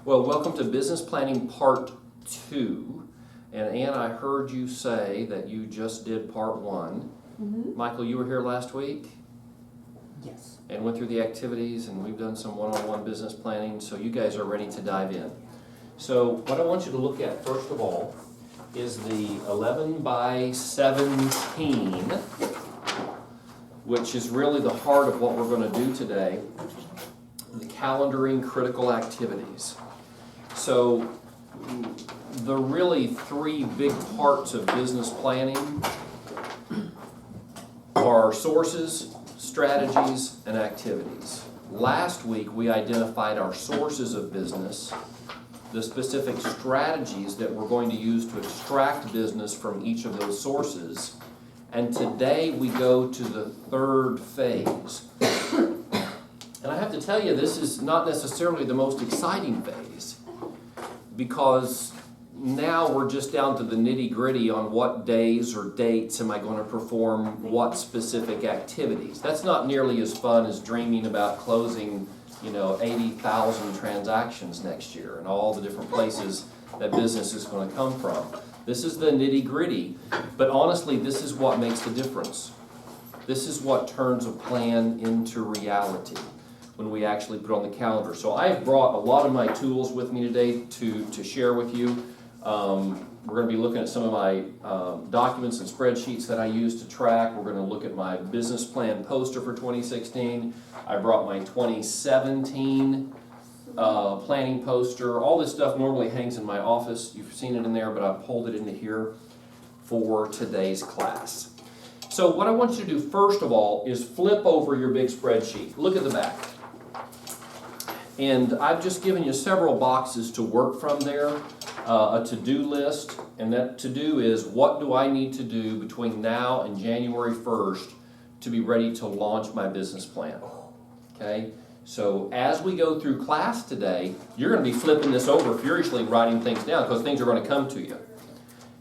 Well, welcome to Business Planning Part 2. And Ann, I heard you say that you just did Part 1. Mm-hmm. Michael, you were here last week Yes. and went through the activities, and we've done some one-on-one business planning, so you guys are ready to dive in. So what I want you to look at, first of all, is the 11 by 17, which is really the heart of what we're going to do today, the calendaring critical activities. So the really three big parts of business planning are sources, strategies, and activities. Last week we identified our sources of business, the specific strategies that we're going to use to extract business from each of those sources, and today we go to the third phase. And I have to tell you, this is not necessarily the most exciting phase, because now we're just down to the nitty-gritty on what days or dates am I going to perform what specific activities. That's not nearly as fun as dreaming about closing, 80,000 transactions next year and all the different places that business is going to come from. This is the nitty-gritty, but honestly, this is what makes the difference. This is what turns a plan into reality when we actually put on the calendar. So I've brought a lot of my tools with me today to share with you. We're going to be looking at some of my documents and spreadsheets that I use to track. We're going to look at my business plan poster for 2016. I brought my 2017 planning poster. All this stuff normally hangs in my office. You've seen it in there, but I pulled it into here for today's class. So what I want you to do first of all is flip over your big spreadsheet. Look at the back. And I've just given you several boxes to work from there, a to-do list, and that to-do is what do I need to do between now and January 1st to be ready to launch my business plan, okay? So as we go through class today, you're going to be flipping this over furiously, writing things down, because things are going to come to you.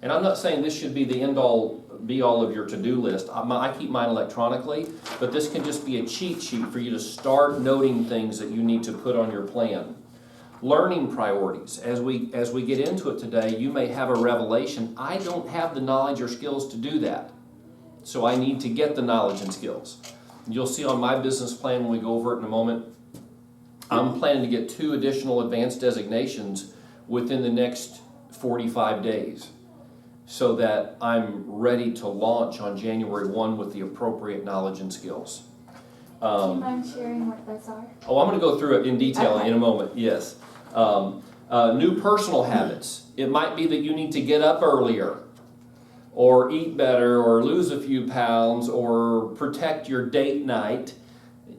And I'm not saying this should be the end-all, be-all of your to-do list. I keep mine electronically, but this can just be a cheat sheet for you to start noting things that you need to put on your plan. Learning priorities. As we get into it today, you may have a revelation. I don't have the knowledge or skills to do that, so I need to get the knowledge and skills. You'll see on my business plan when we go over it in a moment, I'm planning to get 2 additional advanced designations within the next 45 days. So that I'm ready to launch on January 1 with the appropriate knowledge and skills. Do you mind sharing what those are? Oh, I'm going to go through it in detail in a moment, yes. New personal habits. It might be that you need to get up earlier, or eat better, or lose a few pounds, or protect your date night.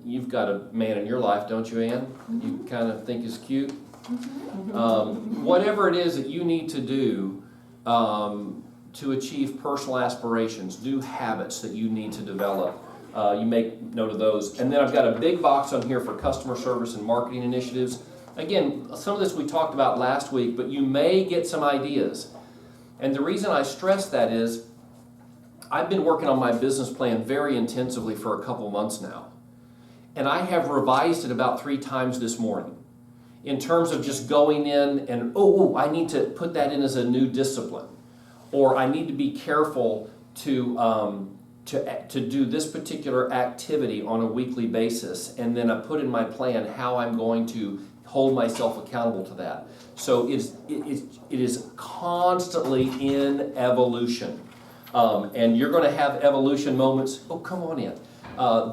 You've got a man in your life, don't you, Ann? That you kind of think is cute? Whatever it is that you need to do to achieve personal aspirations, new habits that you need to develop. You make note of those. And then I've got a big box on here for customer service and marketing initiatives. Again, some of this we talked about last week, but you may get some ideas. And the reason I stress that is I've been working on my business plan very intensively for a couple months now. And I have revised it about 3 times this morning in terms of just going in and, I need to put that in as a new discipline. Or I need to be careful to do this particular activity on a weekly basis, and then I put in my plan how I'm going to hold myself accountable to that. So it is constantly in evolution. And you're going to have evolution moments. Oh, come on in.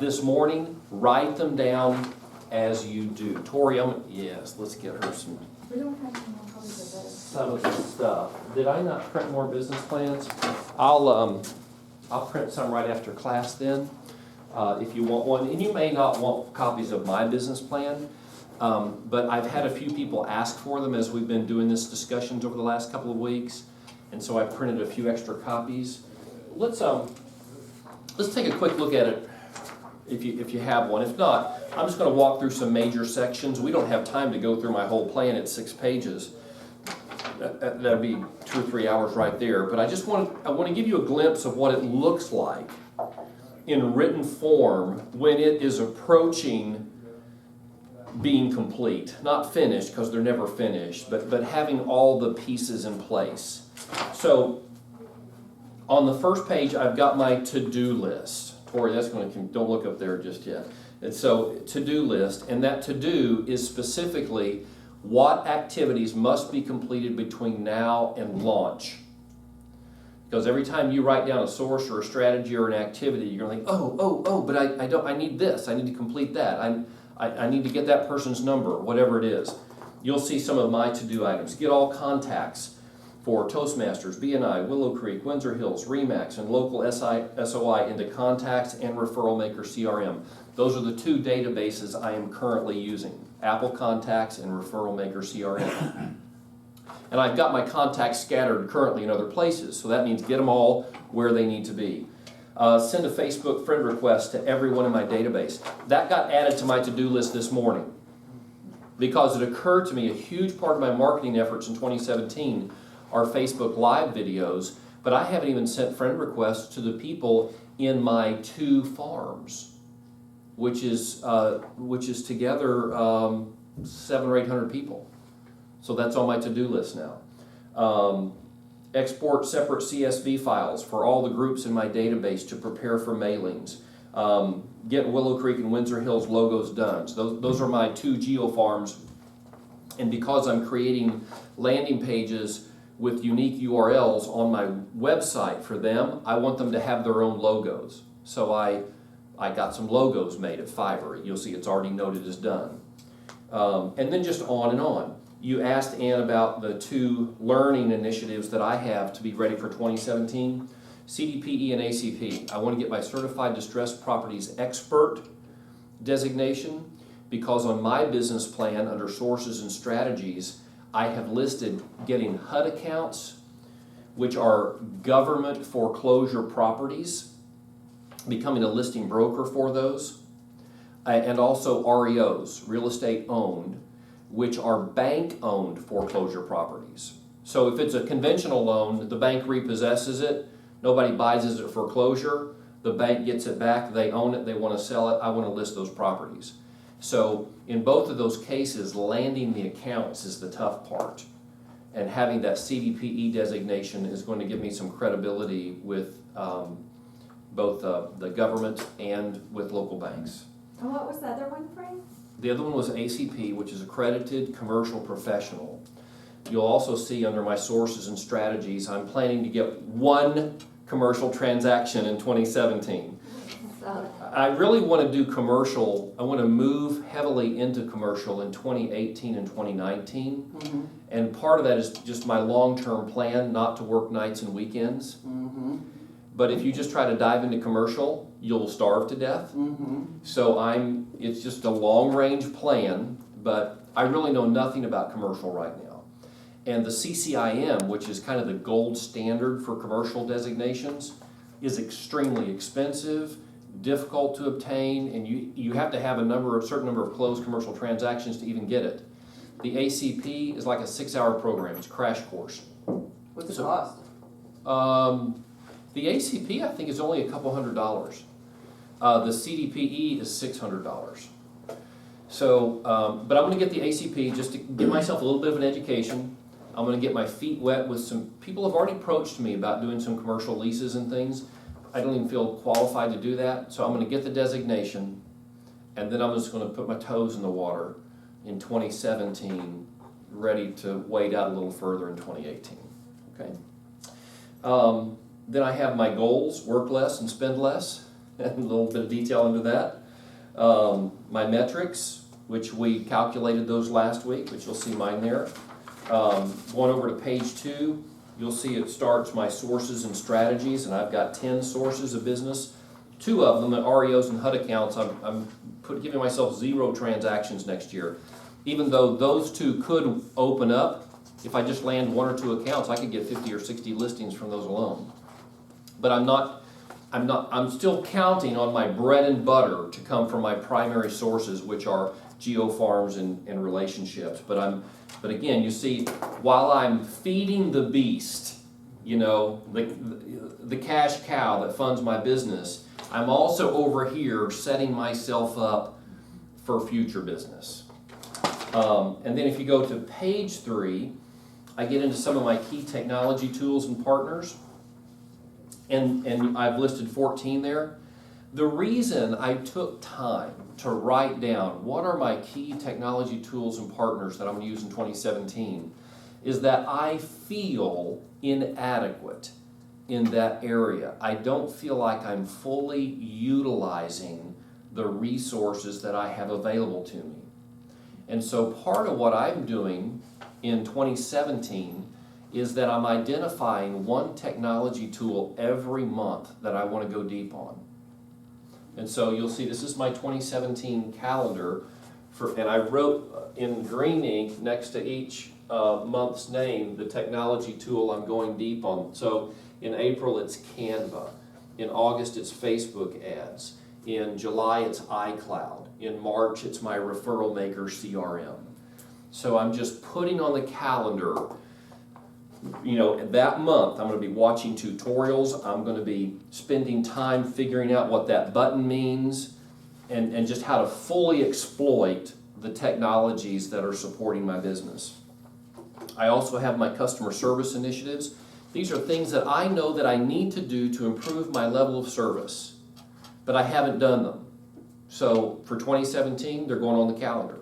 This morning, write them down as you do. Tori, yes, let's get her some. We don't have any more copies of those. Some of the stuff. Did I not print more business plans? I'll print some right after class then, if you want one. And you may not want copies of my business plan, but I've had a few people ask for them as we've been doing this discussions over the last couple of weeks, and so I printed a few extra copies. Let's take a quick look at it if you have one. If not, I'm just going to walk through some major sections. We don't have time to go through my whole plan at 6 pages. That'd be 2 or 3 hours right there. But I want to give you a glimpse of what it looks like in written form when it is approaching being complete. Not finished, because they're never finished, but having all the pieces in place. So on the first page, I've got my to-do list. Tori, that's going to, don't look up there just yet. And so, to-do list, and that to-do is specifically what activities must be completed between now and launch. Because every time you write down a source or a strategy or an activity, you're going to think, but I need this, I need to complete that, I need to get that person's number, whatever it is. You'll see some of my to-do items. Get all contacts for Toastmasters, BNI, Willow Creek, Windsor Hills, RE/MAX, and local SOI into Contacts and Referral Maker CRM. Those are the two databases I am currently using, Apple Contacts and Referral Maker CRM. And I've got my contacts scattered currently in other places, so that means get them all where they need to be. Send a Facebook friend request to everyone in my database. That got added to my to-do list this morning because it occurred to me a huge part of my marketing efforts in 2017 are Facebook Live videos, but I haven't even sent friend requests to the people in my 2 farms, which is together 700 or 800 people. So that's on my to-do list now. Export separate CSV files for all the groups in my database to prepare for mailings. Get Willow Creek and Windsor Hills logos done. So those are my 2 geo farms. And because I'm creating landing pages with unique URLs on my website for them, I want them to have their own logos. So I got some logos made at Fiverr. You'll see it's already noted as done. And then just on and on. You asked Ann about the 2 learning initiatives that I have to be ready for 2017, CDPE and ACP. I want to get my Certified Distressed Properties Expert designation because on my business plan under Sources and Strategies, I have listed getting HUD accounts, which are government foreclosure properties, becoming a listing broker for those, and also REOs, real estate owned, which are bank-owned foreclosure properties. So if it's a conventional loan, the bank repossesses it, nobody buys it at foreclosure, the bank gets it back, they own it, they want to sell it, I want to list those properties. So in both of those cases, landing the accounts is the tough part. And having that CDPE designation is going to give me some credibility with both the government and with local banks. And what was the other one, Frank? The other one was ACP, which is Accredited Commercial Professional. You'll also see under my Sources and Strategies, I'm planning to get 1 commercial transaction in 2017. I really want to do commercial. I want to move heavily into commercial in 2018 and 2019. Mm-hmm. And part of that is just my long-term plan not to work nights and weekends. Mm-hmm. But if you just try to dive into commercial, you'll starve to death. Mm-hmm. So it's just a long-range plan, but I really know nothing about commercial right now. And the CCIM, which is kind of the gold standard for commercial designations, is extremely expensive, difficult to obtain, and you have to have a certain number of closed commercial transactions to even get it. The ACP is like a 6-hour program. It's a crash course. What's the cost? The ACP, I think, is only a couple $100. The CDPE is $600. So, but I'm going to get the ACP just to give myself a little bit of an education. I'm going to get my feet wet with some people have already approached me about doing some commercial leases and things. I don't even feel qualified to do that, so I'm going to get the designation, and then I'm just going to put my toes in the water in 2017, ready to wade out a little further in 2018. Okay. Then I have my goals: work less and spend less, and a little bit of detail into that. My metrics, which we calculated those last week, which you'll see mine there. Going over to page 2. You'll see it starts my Sources and Strategies, and I've got 10 sources of business. 2 of them, the REOs and HUD accounts, I'm giving myself 0 transactions next year. Even though those 2 could open up, if I just land 1 or 2 accounts, I could get 50 or 60 listings from those alone. But I'm still counting on my bread and butter to come from my primary sources, which are geo farms and relationships. But again, you see, while I'm feeding the beast, you know, the cash cow that funds my business, I'm also over here setting myself up for future business. And then if you go to page 3, I get into some of my key technology tools and partners. And I've listed 14 there. The reason I took time to write down what are my key technology tools and partners that I'm going to use in 2017 is that I feel inadequate in that area. I don't feel like I'm fully utilizing the resources that I have available to me. And so part of what I'm doing in 2017 is that I'm identifying one technology tool every month that I want to go deep on. And so you'll see this is my 2017 calendar, and I wrote in green ink next to each month's name the technology tool I'm going deep on. So in April it's Canva, in August it's Facebook ads, in July it's iCloud, in March it's my Referral Maker CRM. So I'm just putting on the calendar, that month I'm going to be watching tutorials, I'm going to be spending time figuring out what that button means, and just how to fully exploit the technologies that are supporting my business. I also have my customer service initiatives. These are things that I know that I need to do to improve my level of service, but I haven't done them. So for 2017, they're going on the calendar.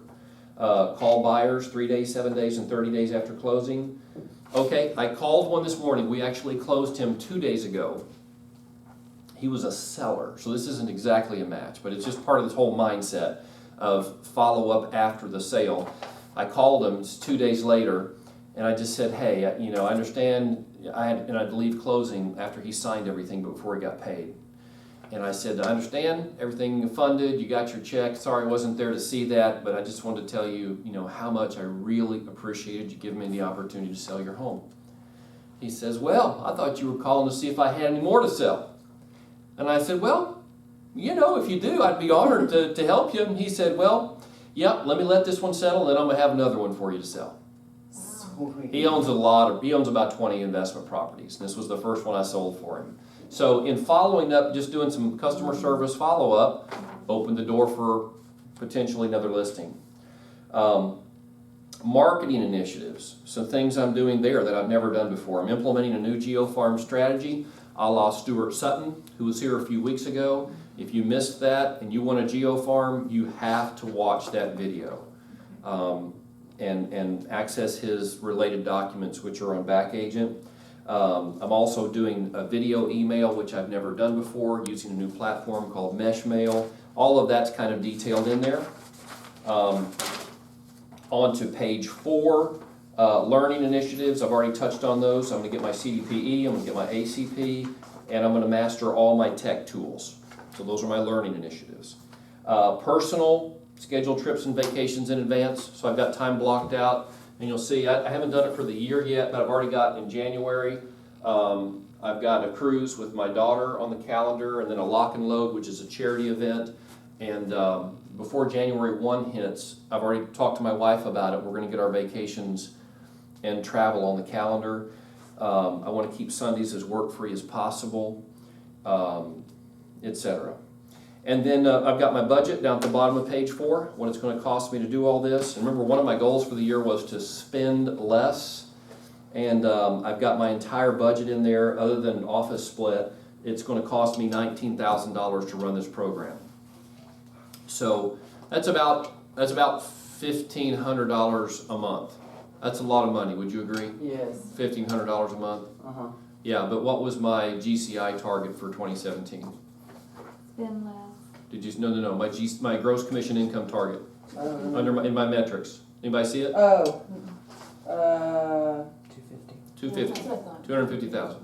Call buyers 3 days, 7 days, and 30 days after closing. Okay, I called one this morning. We actually closed him 2 days ago. He was a seller, so this isn't exactly a match, but it's just part of this whole mindset of follow-up after the sale. I called him 2 days later, and I just said, hey, I understand I had to leave closing after he signed everything, but before he got paid. And I said, I understand everything funded, you got your check, sorry I wasn't there to see that, but I just wanted to tell you, how much I really appreciated you giving me the opportunity to sell your home. He says, well, I thought you were calling to see if I had any more to sell. And I said, well, if you do, I'd be honored to help you. And he said, well, yep, let me let this one settle, then I'm going to have another one for you to sell. Wow. He owns about 20 investment properties, and this was the first one I sold for him. So in following up, just doing some customer service follow-up, opened the door for potentially another listing. Marketing initiatives, some things I'm doing there that I've never done before. I'm implementing a new GeoFarm strategy a la Stuart Sutton, who was here a few weeks ago. If you missed that and you want a GeoFarm, you have to watch that video and access his related documents, which are on Backagent. I'm also doing a video email, which I've never done before, using a new platform called Meshmail. All of that's kind of detailed in there. On to page 4, learning initiatives. I've already touched on those. I'm going to get my CDPE, I'm going to get my ACP, and I'm going to master all my tech tools. So those are my learning initiatives. Personal, schedule trips and vacations in advance, so I've got time blocked out. And you'll see, I haven't done it for the year yet, but I've already got in January, I've got a cruise with my daughter on the calendar, and then a lock and load, which is a charity event. And before January 1 hits, I've already talked to my wife about it. We're going to get our vacations and travel on the calendar. I want to keep Sundays as work-free as possible, etc. And then I've got my budget down at the bottom of page 4, what it's going to cost me to do all this. And remember, one of my goals for the year was to spend less. And I've got my entire budget in there, other than office split. It's going to cost me $19,000 to run this program. So that's about $1,500 a month. That's a lot of money, would you agree? Yes. $1,500 a month? Uh-huh. Yeah, but what was my GCI target for 2017? Spend less. Did you, no, my gross commission income target, in my metrics. Anybody see it? 250. 250, 250,000.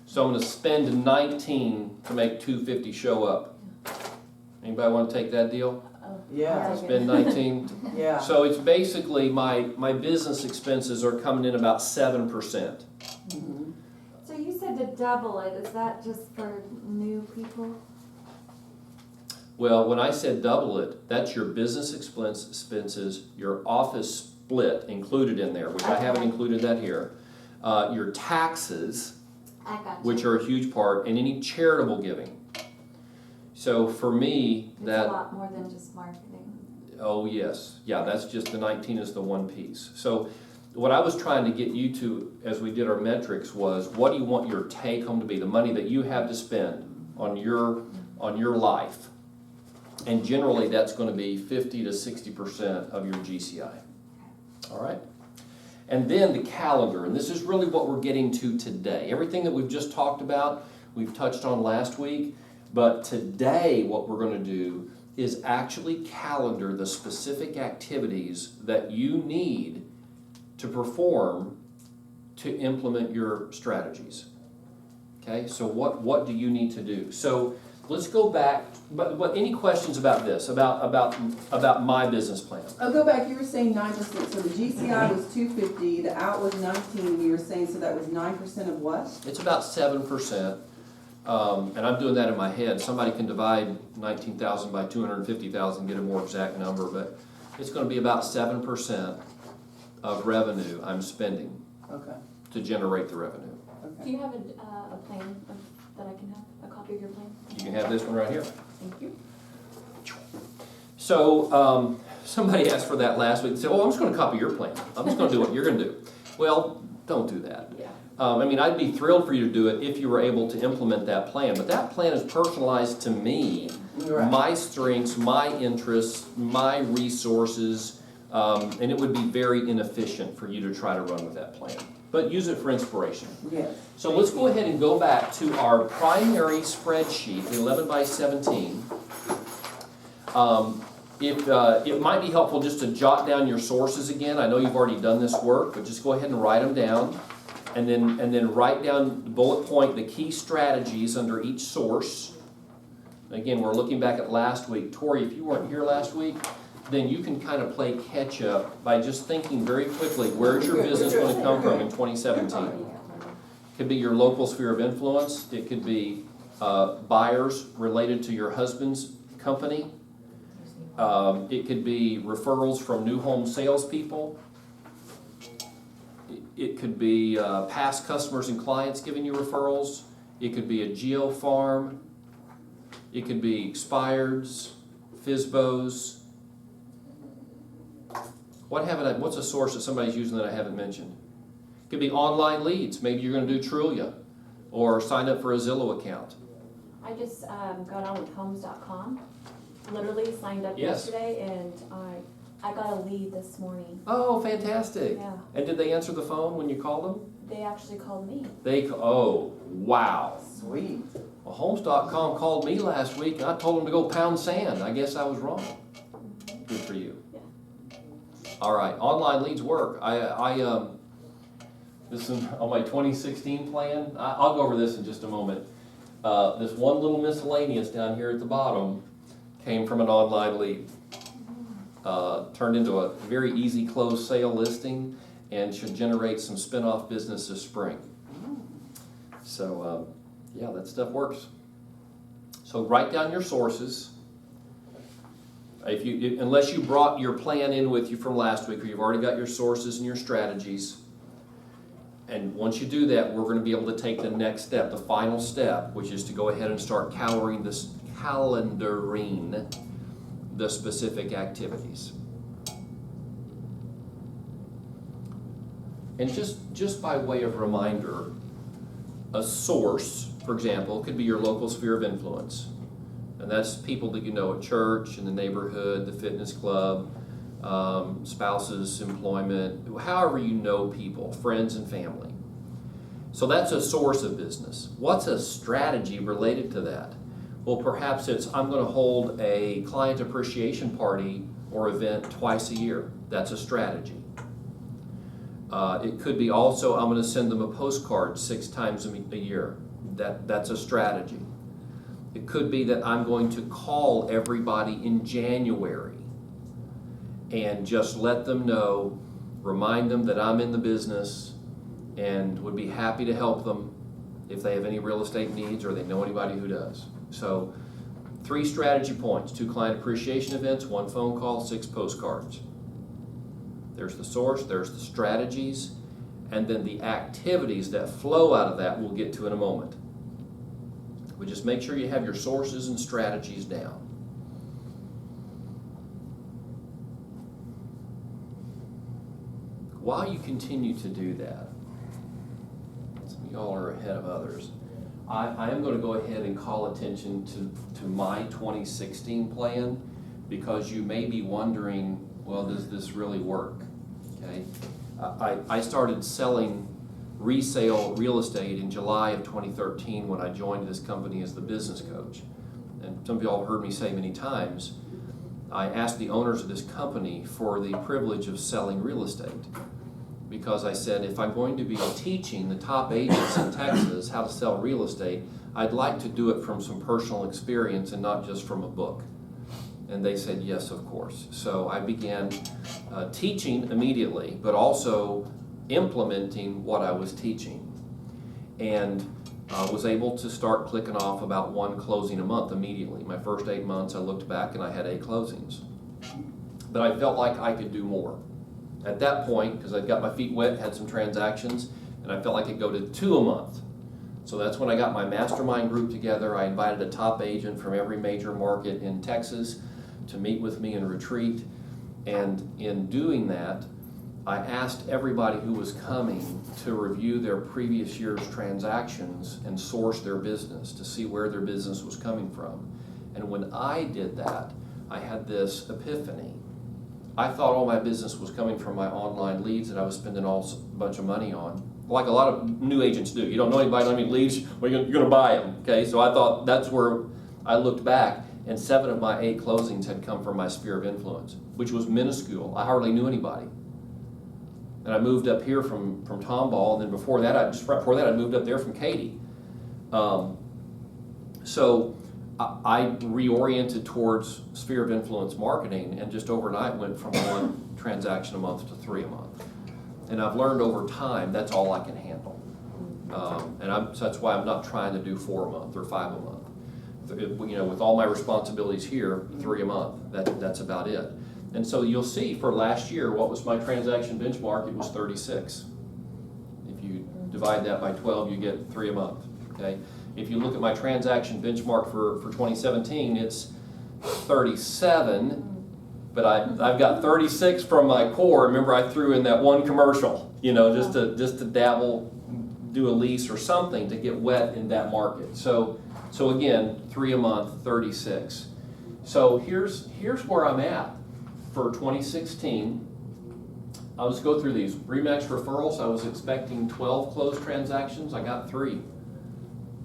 So I'm gonna spend 19 to make 250 show up. Anybody wanna take that deal? Yeah. Spend 19? Yeah. So it's basically my business expenses are coming in about 7%. Mm-hmm. So you said to double it, is that just for new people? Well, when I said double it, that's your business expenses, your office split included in there, which I haven't included that here. Your taxes, I got you. which are a huge part, and any charitable giving. So for me, It's that a lot more than just marketing. Oh, yes. Yeah, that's just the 19 is the one piece. So what I was trying to get you to as we did our metrics was, what do you want your take home to be? The money that you have to spend on your life. And generally that's going to be 50 to 60% of your GCI. All right? And then the calendar, and this is really what we're getting to today. Everything that we've just talked about, we've touched on last week, but today what we're going to do is actually calendar the specific activities that you need to perform to implement your strategies. Okay, so what do you need to do? So let's go back, but any questions about this, about my business plan? I'll go back, you were saying 9%, so the GCI was 250, the out was 19, you were saying, so that was 9% of what? It's about 7%, and I'm doing that in my head. Somebody can divide 19,000 by 250,000, get a more exact number, but it's going to be about 7% of revenue I'm spending Okay, to generate the revenue. Do okay. you have a plan that I can have, a copy of your plan? You can have this one right here. Thank you. So somebody asked for that last week and said, "Oh, I'm just going to copy your plan. I'm just going to do what you're going to do." Well, don't do that. Yeah. I mean, I'd be thrilled for you to do it if you were able to implement that plan, but that plan is personalized to me, Right. my strengths, my interests, my resources, and it would be very inefficient for you to try to run with that plan. But use it for inspiration. Yes. So let's go ahead and go back to our primary spreadsheet, 11 by 17. It might be helpful just to jot down your sources again. I know you've already done this work, but just go ahead and write them down. And then write down the bullet point, the key strategies under each source. Again, we're looking back at last week. Tori, if you weren't here last week, then you can kind of play catch up by just thinking very quickly, where's your business going to come from in 2017? Could be your local sphere of influence. It could be buyers related to your husband's company. It could be referrals from new home salespeople. It could be past customers and clients giving you referrals. It could be a geo farm. It could be expireds, FSBOs. What's a source that somebody's using that I haven't mentioned? It could be online leads. Maybe you're going to do Trulia or sign up for a Zillow account. I just got on with homes.com, literally signed up Yes. yesterday, and I got a lead this morning. Oh, fantastic. Yeah. And did they answer the phone when you called them? They actually called me. Oh, wow. Sweet. Well, Homes.com called me last week, and I told them to go pound sand. I guess I was wrong. Good for you. Yeah. All right, online leads work. This is on my 2016 plan. I'll go over this in just a moment. This one little miscellaneous down here at the bottom came from an online lead. Turned into a very easy close sale listing and should generate some spin-off business this spring. So, yeah, that stuff works. So write down your sources. Unless you brought your plan in with you from last week, or you've already got your sources and your strategies. And once you do that, we're going to be able to take the next step, the final step, which is to go ahead and start calendaring the specific activities. And just by way of reminder, a source, for example, could be your local sphere of influence. And that's people that you know at church, in the neighborhood, the fitness club, spouses, employment, however you know people, friends and family. So that's a source of business. What's a strategy related to that? Well, perhaps it's, I'm going to hold a client appreciation party or event twice a year. That's a strategy. It could be also, I'm going to send them a postcard 6 times a year. That's a strategy. It could be that I'm going to call everybody in January and just let them know, remind them that I'm in the business and would be happy to help them if they have any real estate needs or they know anybody who does. So 3 strategy points: 2 client appreciation events, 1 phone call, 6 postcards. There's the source, there's the strategies, and then the activities that flow out of that we'll get to in a moment. But just make sure you have your sources and strategies down. while you continue to do that, some of y'all are ahead of others. I am going to go ahead and call attention to my 2016 plan, because you may be wondering, well, does this really work? Okay, I started selling resale real estate in July of 2013 when I joined this company as the business coach. And some of y'all have heard me say many times, I asked the owners of this company for the privilege of selling real estate, because I said, if I'm going to be teaching the top agents in Texas how to sell real estate, I'd like to do it from some personal experience and not just from a book. And they said, yes, of course. So I began teaching immediately, but also implementing what I was teaching. And was able to start clicking off about 1 closing a month immediately. My first 8 months, I looked back and I had 8 closings. But I felt like I could do more. At that point, because I'd got my feet wet, had some transactions, and I felt like I could go to 2 a month. So that's when I got my mastermind group together. I invited a top agent from every major market in Texas to meet with me and retreat. And in doing that, I asked everybody who was coming to review their previous year's transactions and source their business to see where their business was coming from. And when I did that, I had this epiphany. I thought all my business was coming from my online leads that I was spending a bunch of money on, like a lot of new agents do. You don't know anybody, don't have any leads, well, you're going to buy them. Okay, so I thought that's where I looked back, and 7 of my 8 closings had come from my sphere of influence, which was minuscule. I hardly knew anybody. And I moved up here from Tomball, and then before that, I moved up there from Katy. So I reoriented towards sphere of influence marketing, and just overnight went from 1 transaction a month to 3 a month. And I've learned over time that's all I can handle. So that's why I'm not trying to do 4 a month or 5 a month. You know, with all my responsibilities here, 3 a month. That's about it. And so you'll see for last year, what was my transaction benchmark? It was 36. If you divide that by 12, you get 3 a month, okay? If you look at my transaction benchmark for 2017, it's 37, but I've got 36 from my core. Remember, I threw in that 1 commercial, you know, just to dabble, do a lease or something to get wet in that market. So again, 3 a month, 36. So here's where I'm at. For 2016, I'll just go through these. RE/MAX referrals, I was expecting 12 closed transactions. I got 3.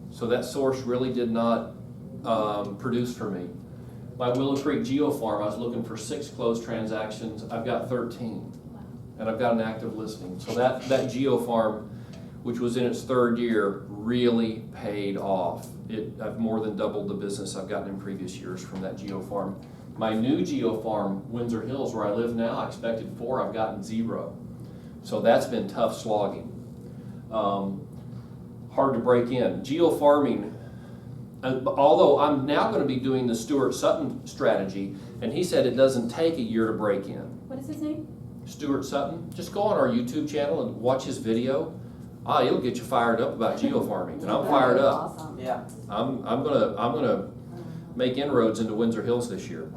So that source really did not produce for me. My Willow Creek Geo Farm, I was looking for 6 closed transactions. I've got 13. And I've got an active listing. So that Geo Farm, which was in its 3rd year, really paid off. I've more than doubled the business I've gotten in previous years from that Geo Farm. My new Geo Farm, Windsor Hills, where I live now, I expected 4, I've gotten 0. So that's been tough slogging. Hard to break in. Geo farming, although I'm now going to be doing the Stuart Sutton strategy, and he said it doesn't take a year to break in. What is his name? Stuart Sutton. Just go on our YouTube channel and watch his video. It'll get you fired up about geo farming, and I'm fired up. Awesome. Yeah. I'm gonna make inroads into Windsor Hills this year.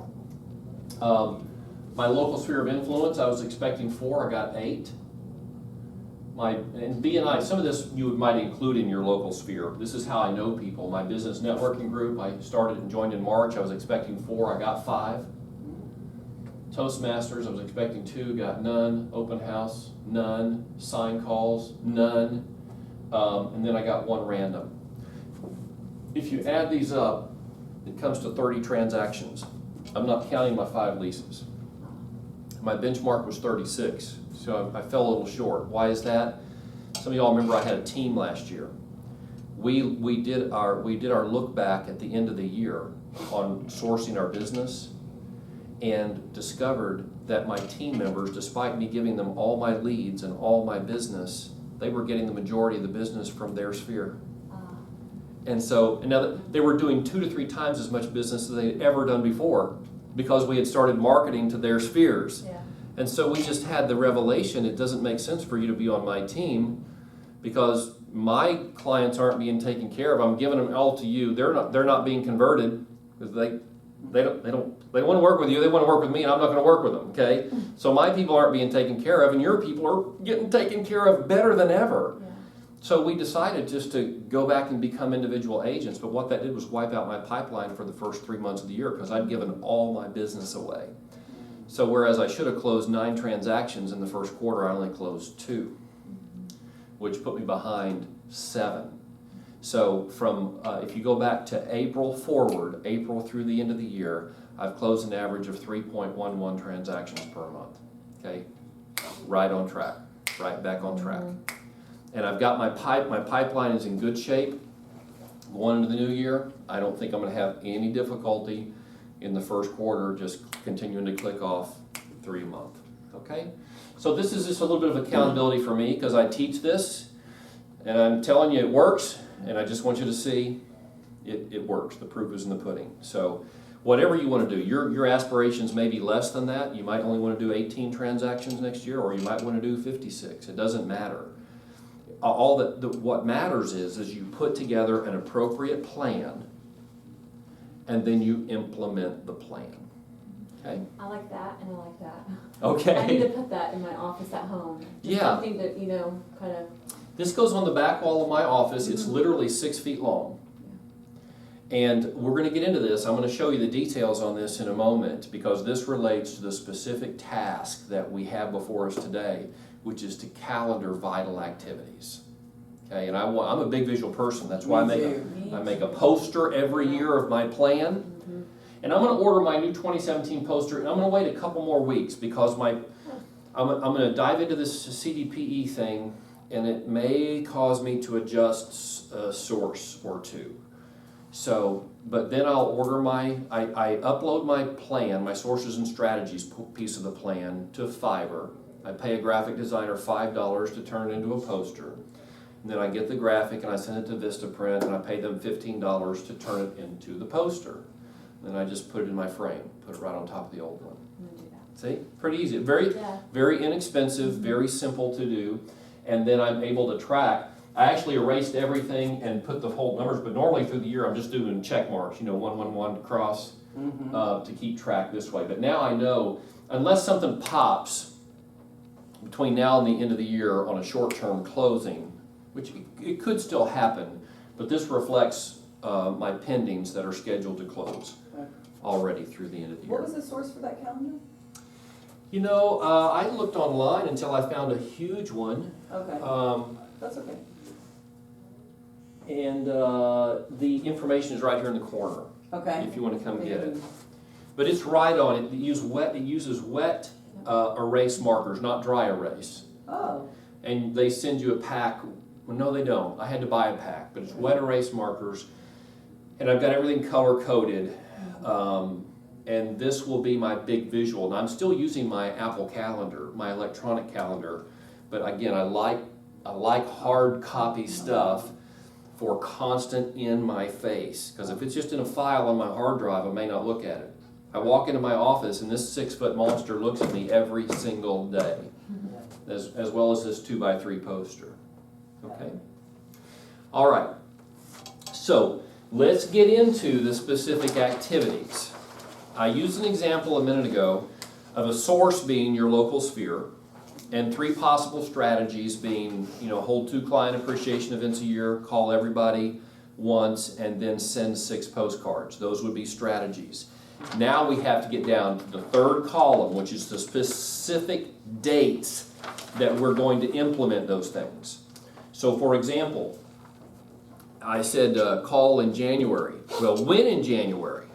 My local sphere of influence, I was expecting 4, I got 8. And BNI, some of this you might include in your local sphere. This is how I know people. My business networking group, I started and joined in March. I was expecting 4, I got 5. Toastmasters, I was expecting 2, got none. Open house, none. Sign calls, none. And then I got 1 random. If you add these up, it comes to 30 transactions. I'm not counting my 5 leases. My benchmark was 36, so I fell a little short. Why is that? Some of y'all remember I had a team last year. We did our look back at the end of the year on sourcing our business, and discovered that my team members, despite me giving them all my leads and all my business, they were getting the majority of the business from their sphere. And so, and now they were doing 2 to 3 times as much business as they'd ever done before, because we had started marketing to their spheres. Yeah. And so we just had the revelation, it doesn't make sense for you to be on my team, because my clients aren't being taken care of. I'm giving them all to you. They're not being converted, because They don't want to work with you, they want to work with me, and I'm not going to work with them, okay? So my people aren't being taken care of, and your people are getting taken care of better than ever. Yeah. So we decided just to go back and become individual agents, but what that did was wipe out my pipeline for the first 3 months of the year because I'd given all my business away. So whereas I should have closed 9 transactions in the first quarter, I only closed 2, which put me behind 7. So from, if you go back to April forward, April through the end of the year, I've closed an average of 3.11 transactions per month, okay? Right on track, right back on track. And I've got my pipeline is in good shape. Going into the new year, I don't think I'm gonna have any difficulty in the first quarter just continuing to click off 3 a month, okay? So this is just a little bit of accountability for me because I teach this and I'm telling you it works. And I just want you to see it works. The proof is in the pudding. So whatever you want to do, your aspirations may be less than that. You might only want to do 18 transactions next year, or you might want to do 56. It doesn't matter. What matters is you put together an appropriate plan, and then you implement the plan. Okay? I like that, and I like that. Okay. I need to put that in my office at home. Just Yeah. something that, kind of. This goes on the back wall of my office. It's literally 6 feet long. And we're going to get into this. I'm going to show you the details on this in a moment because this relates to the specific task that we have before us today, which is to calendar vital activities. Okay, and I'm a big visual person. That's why I make a poster every year of my plan. And I'm going to order my new 2017 poster, and I'm going to wait a couple more weeks because I'm going to dive into this CDPE thing, and it may cause me to adjust a source or two. So, but then I'll order I upload my plan, my sources and strategies piece of the plan to Fiverr. I pay a graphic designer $5 to turn it into a poster. And then I get the graphic and I send it to Vistaprint and I pay them $15 to turn it into the poster. Then I just put it in my frame, put it right on top of the old one. I'm gonna do that. See, pretty easy, very inexpensive, very simple to do. And then I'm able to track. I actually erased everything and put the whole numbers, but normally through the year I'm just doing check marks, 111 across to keep track this way. But now I know, unless something pops between now and the end of the year on a short-term closing, which it could still happen, but this reflects my pendings that are scheduled to close already through the end of the year. What was the source for that calendar? I looked online until I found a huge one. Okay. That's okay. And the information is right here in the corner Okay. if you want to come get it. But it's right on it. It uses wet erase markers, not dry erase. Oh. And they send you a pack. Well, no, they don't. I had to buy a pack, but it's wet erase markers. And I've got everything color coded. And this will be my big visual. And I'm still using my Apple Calendar, my electronic calendar. But again, I like hard copy stuff for constant in my face. Because if it's just in a file on my hard drive, I may not look at it. I walk into my office and this 6-foot monster looks at me every single day. As well as this 2x3 poster. Okay? All right. So let's get into the specific activities. I used an example a minute ago of a source being your local sphere and 3 possible strategies being, hold 2 client appreciation events a year, call everybody once, and then send 6 postcards. Those would be strategies. Now we have to get down to the 3rd column, which is the specific dates that we're going to implement those things. So for example, I said call in January. Well, when in January?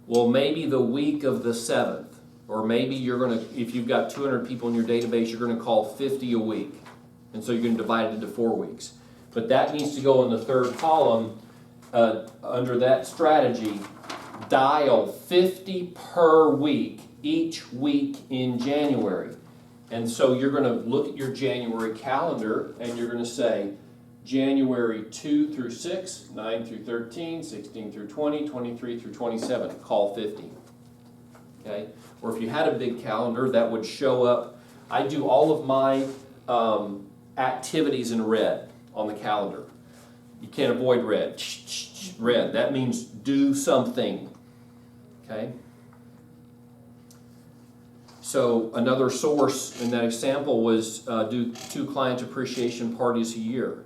Well, maybe the week of the 7th. Or maybe if you've got 200 people in your database, you're going to call 50 a week. And so you're going to divide it into 4 weeks. But that needs to go in the 3rd column under that strategy. Dial 50 per week, each week in January. And so you're going to look at your January calendar and you're going to say January 2 through 6, 9 through 13, 16 through 20, 23 through 27, call 50. Okay? Or if you had a big calendar, that would show up. I do all of my activities in red on the calendar. You can't avoid red. Red, that means do something. Okay? So another source in that example was do 2 client appreciation parties a year.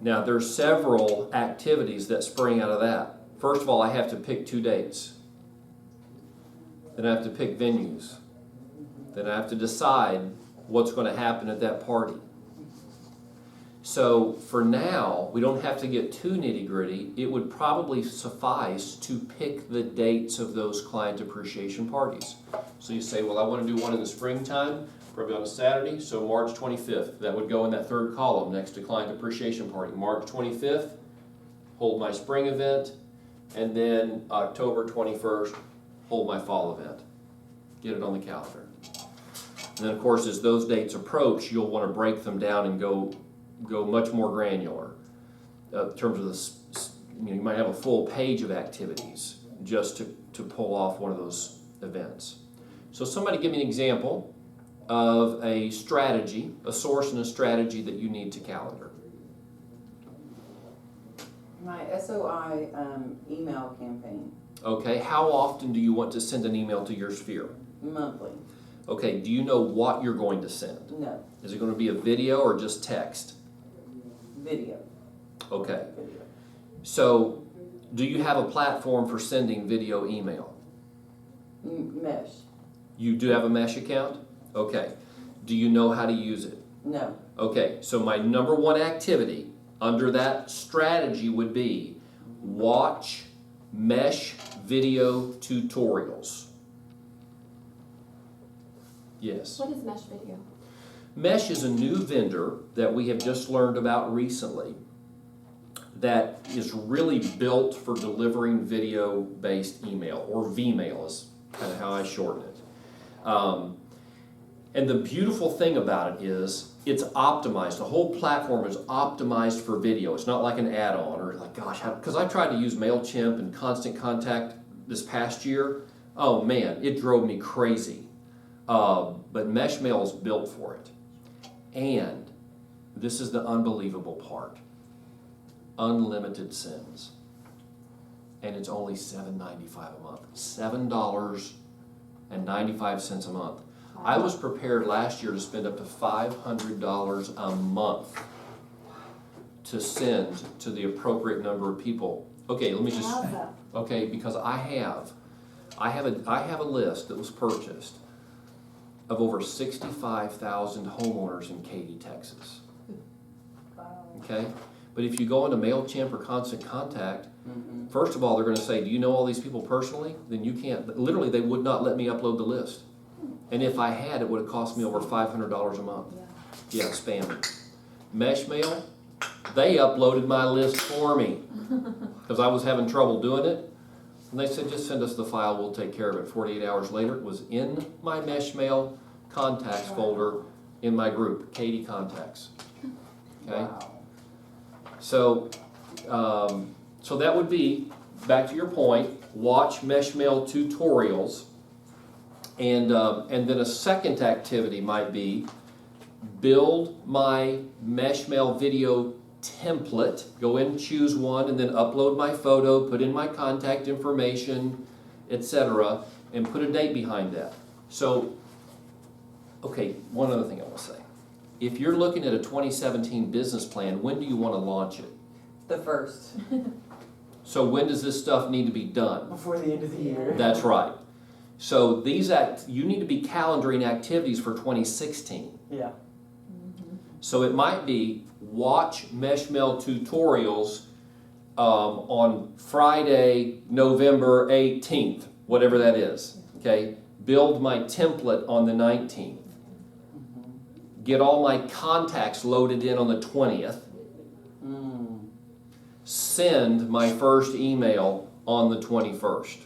Now there's several activities that spring out of that. First of all, I have to pick 2 dates. Then I have to pick venues. Then I have to decide what's going to happen at that party. So for now, we don't have to get too nitty-gritty. It would probably suffice to pick the dates of those client appreciation parties. So you say, well, I want to do one in the springtime, probably on a Saturday, so March 25th. That would go in that 3rd column next to client appreciation party. March 25th, hold my spring event, and then October 21st, hold my fall event. Get it on the calendar. And then, of course, as those dates approach, you'll want to break them down and go much more granular in terms of the, you might have a full page of activities just to pull off one of those events. So somebody give me an example of a strategy, a source and a strategy that you need to calendar. My SOI email campaign, Okay, how often do you want to send an email to your sphere? monthly. Okay, do you know what you're going to send? No, Is it going to be a video or just text? video. Okay, Video. so do you have a platform for sending video email? Mesh. You do have a Mesh account? Okay. Do you know how to use it? No. Okay, so my number 1 activity under that strategy would be watch Mesh video tutorials. Yes. What is mesh video? Mesh is a new vendor that we have just learned about recently that is really built for delivering video-based email, or Vmail is kind of how I shorten it. And the beautiful thing about it is it's optimized. The whole platform is optimized for video. It's not like an add-on or like, gosh, because I tried to use MailChimp and Constant Contact this past year. Oh man, it drove me crazy. But MeshMail is built for it. And this is the unbelievable part. Unlimited sends. And it's only $7.95 a month. $7.95 a month. I was prepared last year to spend up to $500 a month to send to the appropriate number of people. Okay, let me just, Wowza. okay, because I have a list that was purchased of over 65,000 homeowners in Katy, Texas. Okay? But if you go into MailChimp or Constant Contact, first of all, they're going to say, do you know all these people personally? Then you can't, literally, they would not let me upload the list. And if I had, it would have cost me over $500 a month. Yeah, spammy. MeshMail, they uploaded my list for me because I was having trouble doing it. And they said, just send us the file, we'll take care of it. 48 hours later, it was in my MeshMail contacts folder in my group, Katy Contacts. Okay? Wow. So, so that would be, back to your point, watch MeshMail tutorials. And then a second activity might be build my MeshMail video template, go in and choose one, and then upload my photo, put in my contact information, etc., and put a date behind that. So, okay, one other thing I want to say. If you're looking at a 2017 business plan, when do you want to launch it? The 1st. So when does this stuff need to be done? Before the end of the year. That's right. So you need to be calendaring activities for 2016. Yeah. So it might be watch MeshMail tutorials on Friday, November 18th, whatever that is. Okay, build my template on the 19th. Get all my contacts loaded in on the 20th. Send my first email on the 21st.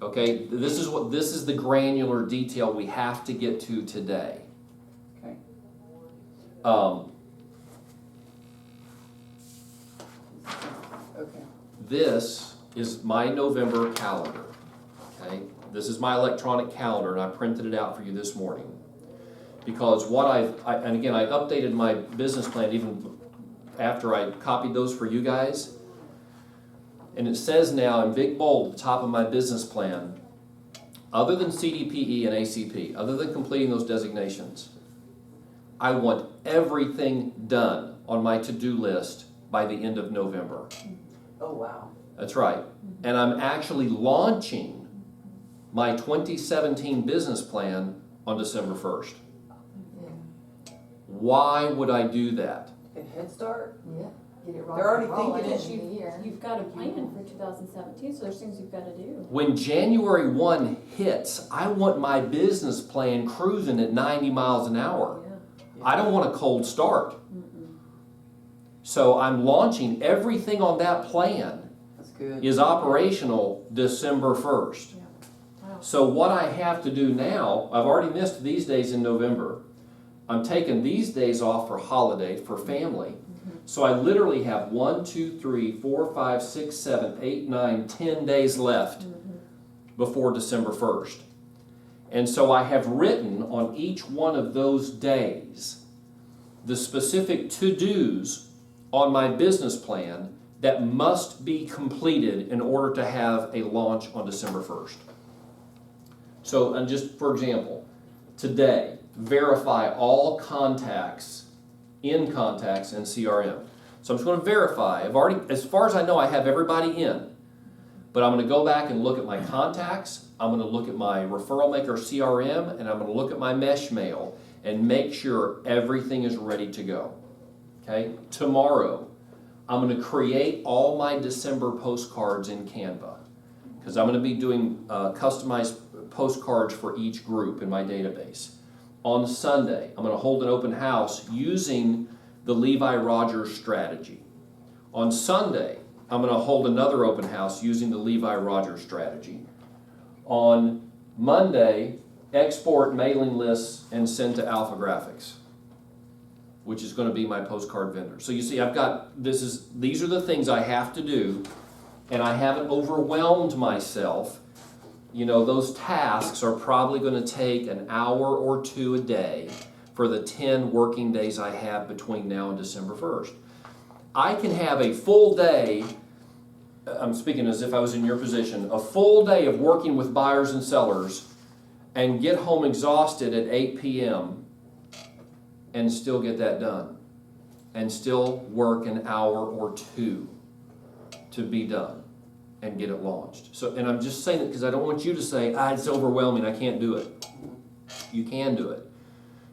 Okay, this is the granular detail we have to get to today. Okay. Okay. This is my November calendar. Okay, this is my electronic calendar, and I printed it out for you this morning. Because what and again, I updated my business plan even after I copied those for you guys. And it says now in big bold at the top of my business plan, other than CDPE and ACP, other than completing those designations, I want everything done on my to-do list by the end of November. Oh, wow. That's right. And I'm actually launching my 2017 business plan on December 1st. Why would I do that? A head start? Yeah, get it rock They're already and roll thinking in it. the year. You've got a plan for 2017, so there's things you've got to do. When January 1 hits, I want my business plan cruising at 90 miles an hour. Yeah. I don't want a cold start. So I'm launching everything on that plan That's good. is operational December 1st. Wow. So what I have to do now, I've already missed these days in November. I'm taking these days off for holiday, for family. So I literally have 1, 2, 3, 4, 5, 6, 7, 8, 9, 10 days left before December 1st. And so I have written on each one of those days the specific to-dos on my business plan that must be completed in order to have a launch on December 1st. So, and just for example, today, verify all contacts in contacts and CRM. So I'm just going to verify. I've already, as far as I know, I have everybody in. But I'm going to go back and look at my contacts. I'm going to look at my referral maker CRM, and I'm going to look at my mesh mail and make sure everything is ready to go. Okay? Tomorrow, I'm going to create all my December postcards in Canva because I'm going to be doing customized postcards for each group in my database. On Sunday, I'm going to hold an open house using the Levi Rogers strategy. On Sunday, I'm going to hold another open house using the Levi Rogers strategy. On Monday, export mailing lists and send to Alpha Graphics, which is going to be my postcard vendor. So you see, I've got, these are the things I have to do, and I haven't overwhelmed myself. You know, those tasks are probably going to take an hour or two a day for the 10 working days I have between now and December 1st. I can have a full day, I'm speaking as if I was in your position, a full day of working with buyers and sellers and get home exhausted at 8 p.m. and still get that done and still work an hour or two to be done and get it launched. So, and I'm just saying that because I don't want you to say, it's overwhelming, I can't do it. You can do it.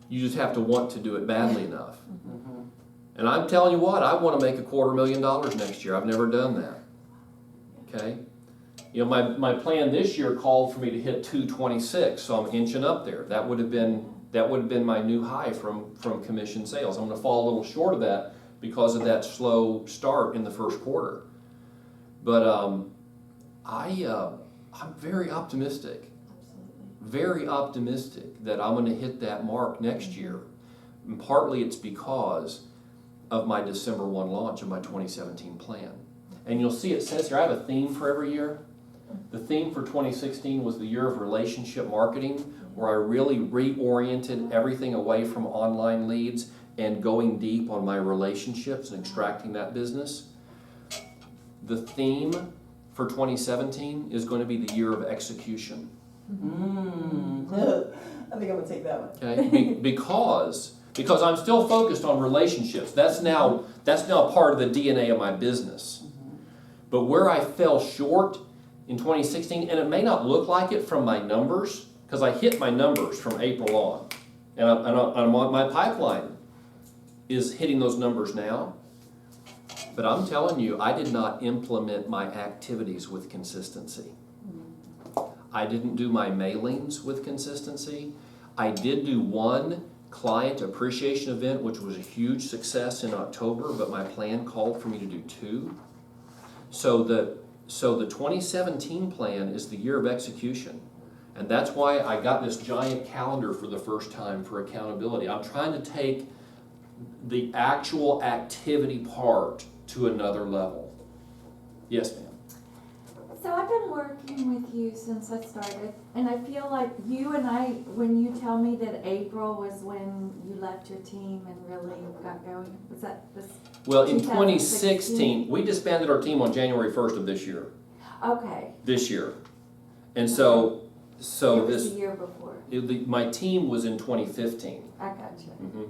You just have to want to do it badly enough. And I'm telling you what, I want to make $250,000 next year. I've never done that. Okay? You know, my plan this year called for me to hit 226, so I'm inching up there. That would have been my new high from commission sales. I'm going to fall a little short of that because of that slow start in the first quarter. But I'm very optimistic. Very optimistic that I'm going to hit that mark next year. And partly it's because of my December 1 launch of my 2017 plan. And you'll see it says here, I have a theme for every year. The theme for 2016 was the year of relationship marketing, where I really reoriented everything away from online leads and going deep on my relationships and extracting that business. The theme for 2017 is going to be the year of execution. I think I'm gonna take that one. Okay, because I'm still focused on relationships. That's now part of the DNA of my business. But where I fell short in 2016, and it may not look like it from my numbers, because I hit my numbers from April on, and I'm on my pipeline is hitting those numbers now. But I'm telling you, I did not implement my activities with consistency. I didn't do my mailings with consistency. I did do one client appreciation event, which was a huge success in October, but my plan called for me to do 2. So the 2017 plan is the year of execution. And that's why I got this giant calendar for the first time for accountability. I'm trying to take the actual activity part to another level. Yes, ma'am. So I've been working working with you since I started, and I feel like you and I, when you tell me that April was when you left your team and really got going, was that this? Well, in 2016? 2016, we disbanded our team on January 1st of this year. Okay. This year. And so It was this, the year before. my team was in 2015. I gotcha. Mhm.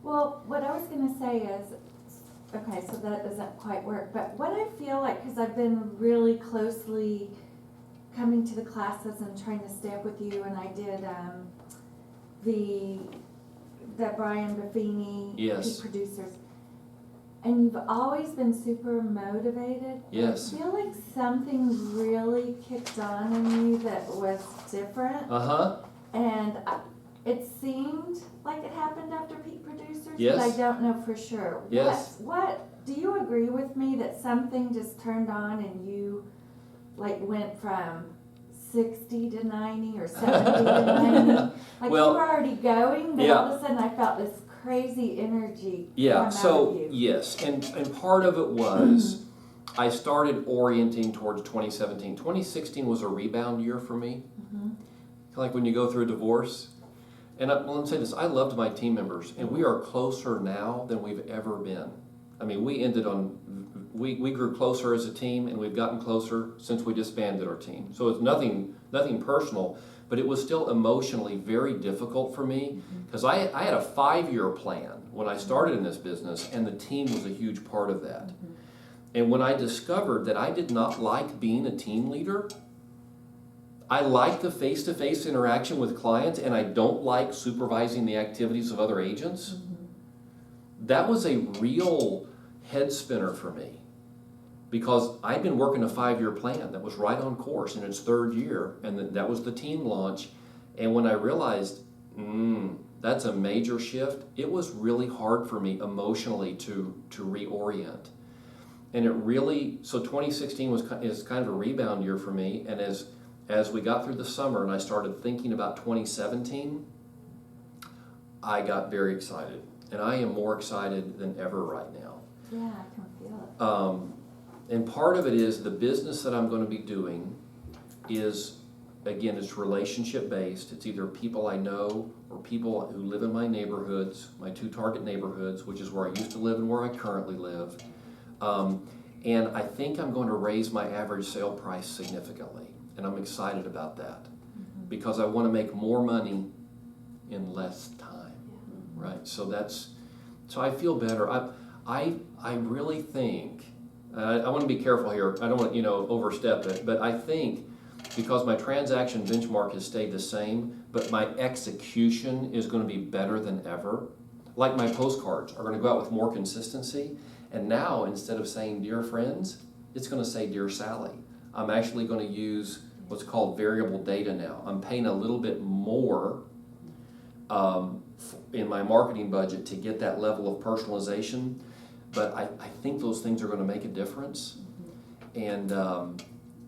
Well, what I was gonna say is, okay, so that doesn't quite work, but what I feel like, cause I've been really closely coming to the classes and trying to stay up with you, and I did, the Brian Buffini, Yes. Peak Producers. And you've always been super motivated. Yes. I feel like something really kicked on in you that was different. Uh-huh. And it seemed like it happened after Peak Producers, Yes. but I don't know for sure. Yes. What, do you agree with me that something just turned on and you like went from 60 to 90 or 70 to 90? Like Well, you were already going, but yeah. all of a sudden I felt this crazy energy Yeah, come out so, of you. yes, and part of it was, I started orienting towards 2017. 2016 was a rebound year for me. Mhm. Like when you go through a divorce. And let me say this, I loved my team members, and we are closer now than we've ever been. I mean, we grew closer as a team, and we've gotten closer since we disbanded our team. So it's nothing personal, but it was still emotionally very difficult for me, because I had a 5-year plan when I started in this business, and the team was a huge part of that. And when I discovered that I did not like being a team leader, I like the face-to-face interaction with clients, and I don't like supervising the activities of other agents. That was a real head spinner for me, because I'd been working a 5-year plan that was right on course in its 3rd year, and that was the team launch. And when I realized, that's a major shift, it was really hard for me emotionally to reorient. And it really, so 2016 is kind of a rebound year for me, and as we got through the summer and I started thinking about 2017, I got very excited. And I am more excited than ever right now. Yeah, I can feel it. And part of it is the business that I'm going to be doing is, again, it's relationship based. It's either people I know or people who live in my neighborhoods, my 2 target neighborhoods, which is where I used to live and where I currently live. And I think I'm going to raise my average sale price significantly. And I'm excited about that, because I want to make more money in less time, right? So I feel better. I really think, I want to be careful here. I don't want to, overstep it, but I think because my transaction benchmark has stayed the same, but my execution is going to be better than ever. Like my postcards are going to go out with more consistency. And now, instead of saying dear friends, it's going to say dear Sally. I'm actually going to use what's called variable data now. I'm paying a little bit more in my marketing budget to get that level of personalization, but I think those things are going to make a difference and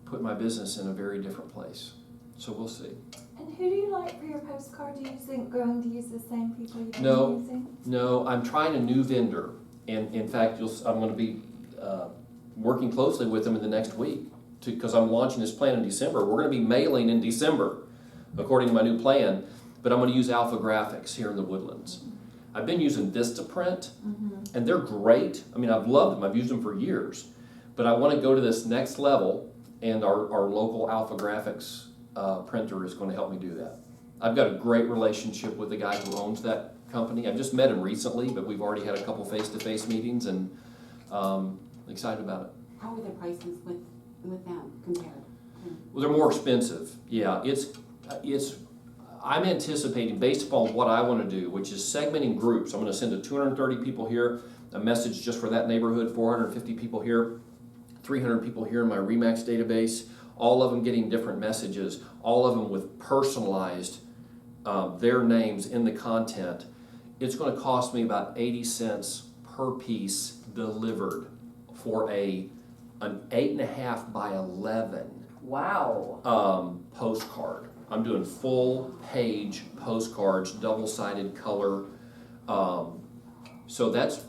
put my business in a very different place. So we'll see. And who do you like for your postcard? Do you think going to use the same people you've been using? No, I'm trying a new vendor. And in fact, I'm going to be working closely with them in the next week, because I'm launching this plan in December. We're going to be mailing in December, according to my new plan, but I'm going to use Alpha Graphics here in the Woodlands. I've been using Vistaprint, and they're great. I mean, I've loved them. I've used them for years. But I want to go to this next level, and our local Alpha Graphics printer is going to help me do that. I've got a great relationship with the guy who owns that company. I've just met him recently, but we've already had a couple face-to-face meetings, and excited about it. How are the prices with them compared? Well, they're more expensive. Yeah, I'm anticipating, based upon what I want to do, which is segmenting groups. I'm going to send to 230 people here, a message just for that neighborhood, 450 people here, 300 people here in my Remax database, all of them getting different messages, all of them with personalized their names in the content. It's going to cost me about 80 cents per piece delivered for an 8.5 by 11 postcard. I'm doing full page postcards, double-sided color. So that's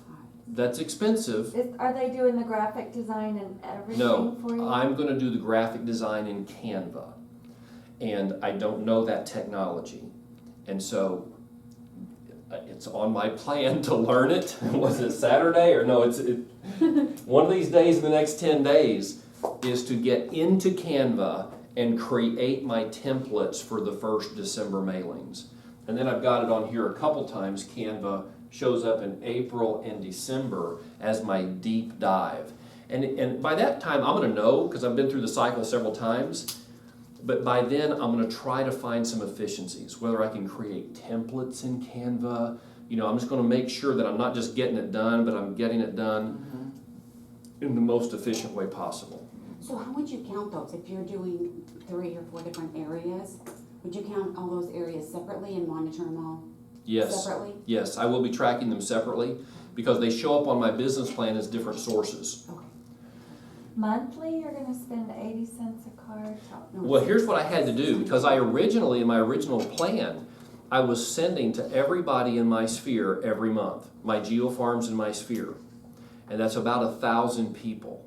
That's expensive. Are they doing the graphic design and everything No, for you? I'm gonna do the graphic design in Canva. And I don't know that technology. And so it's on my plan to learn it. Was it Saturday or no, one of these days in the next 10 days is to get into Canva and create my templates for the first December mailings. And then I've got it on here a couple times. Canva shows up in April and December as my deep dive. And by that time, I'm gonna know, because I've been through the cycle several times, but by then I'm gonna try to find some efficiencies, whether I can create templates in Canva. You know, I'm just gonna make sure that I'm not just getting it done, but I'm getting it done in the most efficient way possible. So how would you count those? If you're doing 3 or 4 different areas, would you count all those areas separately and monitor them all Yes, separately? yes, I will be tracking them separately because they show up on my business plan as different sources. Okay. Monthly, you're gonna spend 80 cents a card? No, Well, here's what I had to do, because in my original plan, I was sending to everybody in my sphere every month, my geofarms in my sphere. And that's about 1,000 people.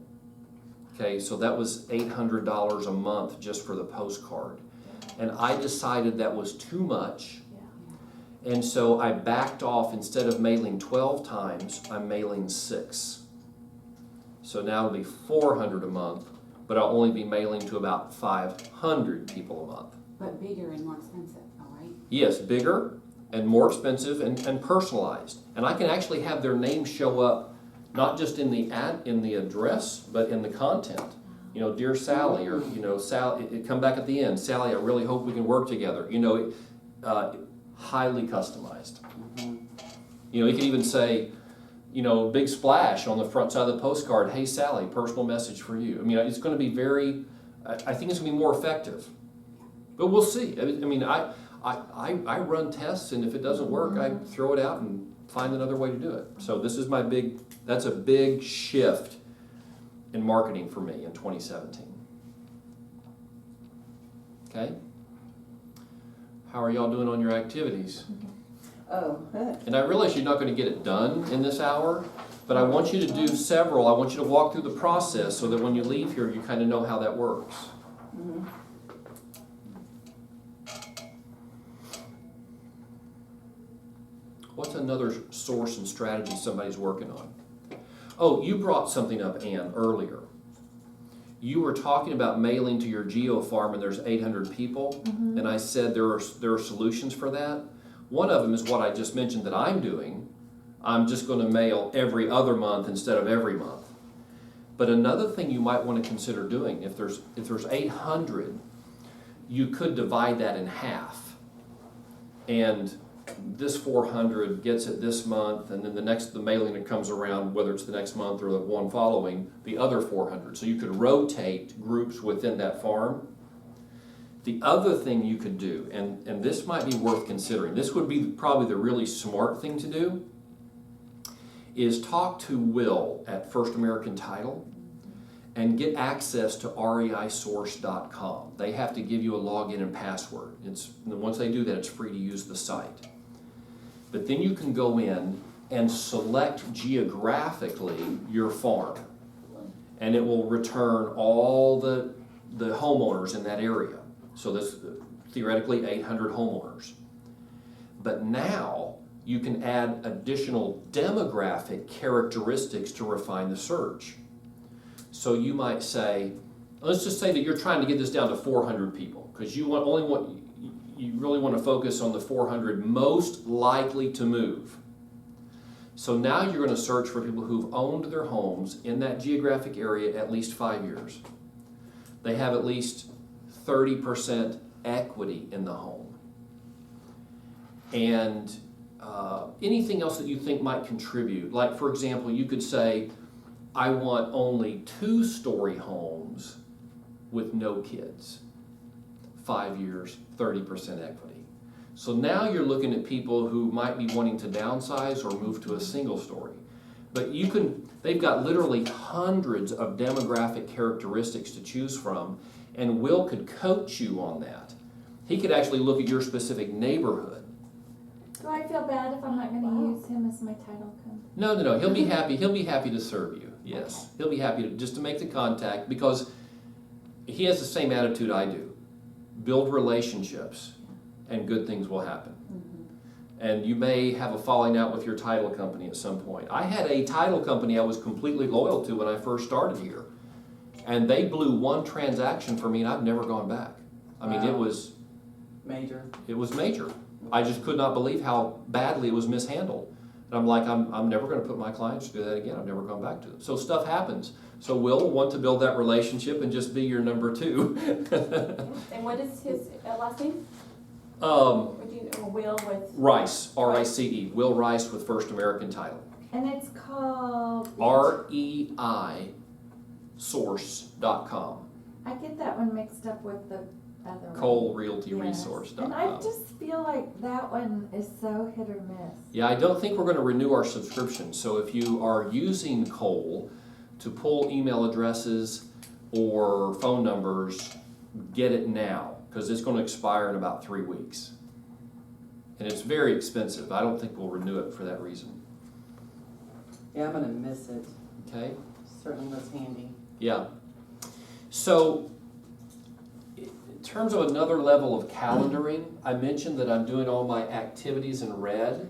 Okay, so that was $800 a month just for the postcard. And I decided that was too much. And so I backed off. Instead of mailing 12 times, I'm mailing 6. So now it'll be 400 a month, but I'll only be mailing to about 500 people a month. But bigger and more expensive, all right? Yes, bigger and more expensive and personalized. And I can actually have their name show up not just in the address, but in the content. You know, dear Sally, or you know, Sally, it come back at the end. Sally, I really hope we can work together. You know, highly customized. You know, you can even say, you know, big splash on the front side of the postcard. Hey Sally, personal message for you. I mean, it's going to be very. I think it's going to be more effective. But we'll see. I mean, I run tests, and if it doesn't work, I throw it out and find another way to do it. So this is my big. That's a big shift in marketing for me in 2017. Okay? How are y'all doing on your activities? Oh, And I realize you're not going to get it done in this hour, but I want you to do several. I want you to walk through the process so that when you leave here, you kind of know how that works. What's another source and strategy somebody's working on? Oh, you brought something up, Ann, earlier. You were talking about mailing to your geo farm and there's 800 people, and I said there are solutions for that. One of them is what I just mentioned that I'm doing. I'm just going to mail every other month instead of every month. But another thing you might want to consider doing, if there's 800, you could divide that in half. And this 400 gets it this month, and then the mailing that comes around, whether it's the next month or the one following, the other 400. So you could rotate groups within that farm. The other thing you could do, and this might be worth considering, this would be probably the really smart thing to do, is talk to Will at First American Title and get access to reisource.com. They have to give you a login and password. Once they do that, it's free to use the site. But then you can go in and select geographically your farm, and it will return all the homeowners in that area. So there's theoretically 800 homeowners. But now you can add additional demographic characteristics to refine the search. So you might say, let's just say that you're trying to get this down to 400 people, because you really want to focus on the 400 most likely to move. So now you're going to search for people who've owned their homes in that geographic area at least 5 years. They have at least 30% equity in the home. And anything else that you think might contribute. Like, for example, you could say, I want only 2-story homes with no kids. 5 years, 30% equity. So now you're looking at people who might be wanting to downsize or move to a single story. But they've got literally hundreds of demographic characteristics to choose from, and Will could coach you on that. He could actually look at your specific neighborhood Do I feel bad if I'm not gonna Wow. use him as my title company? No. He'll be happy. He'll be happy to serve you. Yes, he'll be happy to make the contact because he has the same attitude I do. Build relationships, and good things will happen. And you may have a falling out with your title company at some point. I had a title company I was completely loyal to when I first started here, and they blew one transaction for me, and I've never gone back. I mean, it Wow. was major. I just could not believe how badly it was mishandled. And I'm like, I'm never going to put my clients to do that again. I've never gone back to it. So stuff happens. So Will want to build that relationship and just be your number two. And what is his last name? um, Would you know, Will with? Rice, R-I-C-E, Will Rice with First American Title. And it's called. REI source.com. I get that one mixed up with the other one. Cole Realty Yes. Resource.com. And I just feel like that one is so hit or miss. Yeah, I don't think we're going to renew our subscription. So if you are using Cole to pull email addresses or phone numbers, get it now because it's going to expire in about 3 weeks. And it's very expensive. I don't think we'll renew it for that reason. Yeah, I'm gonna miss it. Okay? Certainly was handy. Yeah. So, in terms of another level of calendaring, I mentioned that I'm doing all my activities in red.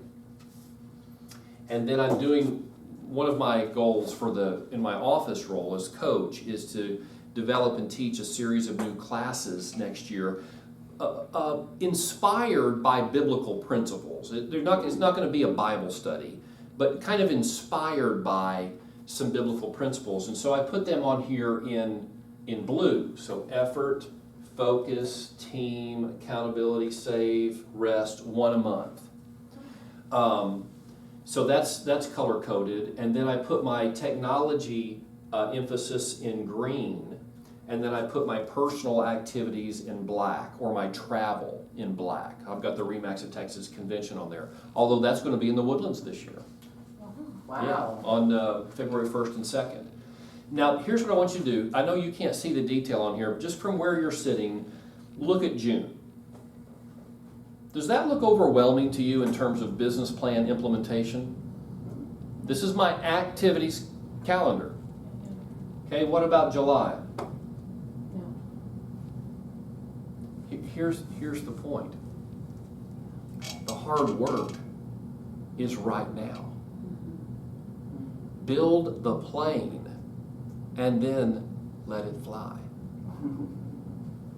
And then I'm doing, one of my goals in my office role as coach is to develop and teach a series of new classes next year, inspired by biblical principles. It's not going to be a Bible study, but kind of inspired by some biblical principles. And so I put them on here in blue. So effort, focus, team, accountability, save, rest, 1 a month. So that's color coded. And then I put my technology emphasis in green. And then I put my personal activities in black, or my travel in black. I've got the Remax of Texas convention on there. Although that's going to be in the Woodlands this year. Wow. Yeah, on February 1st and 2nd. Now, here's what I want you to do. I know you can't see the detail on here, but just from where you're sitting, look at June. Does that look overwhelming to you in terms of business plan implementation? This is my activities calendar. Okay, what about July? No. Here's the point. The hard work is right now. Build the plane and then let it fly.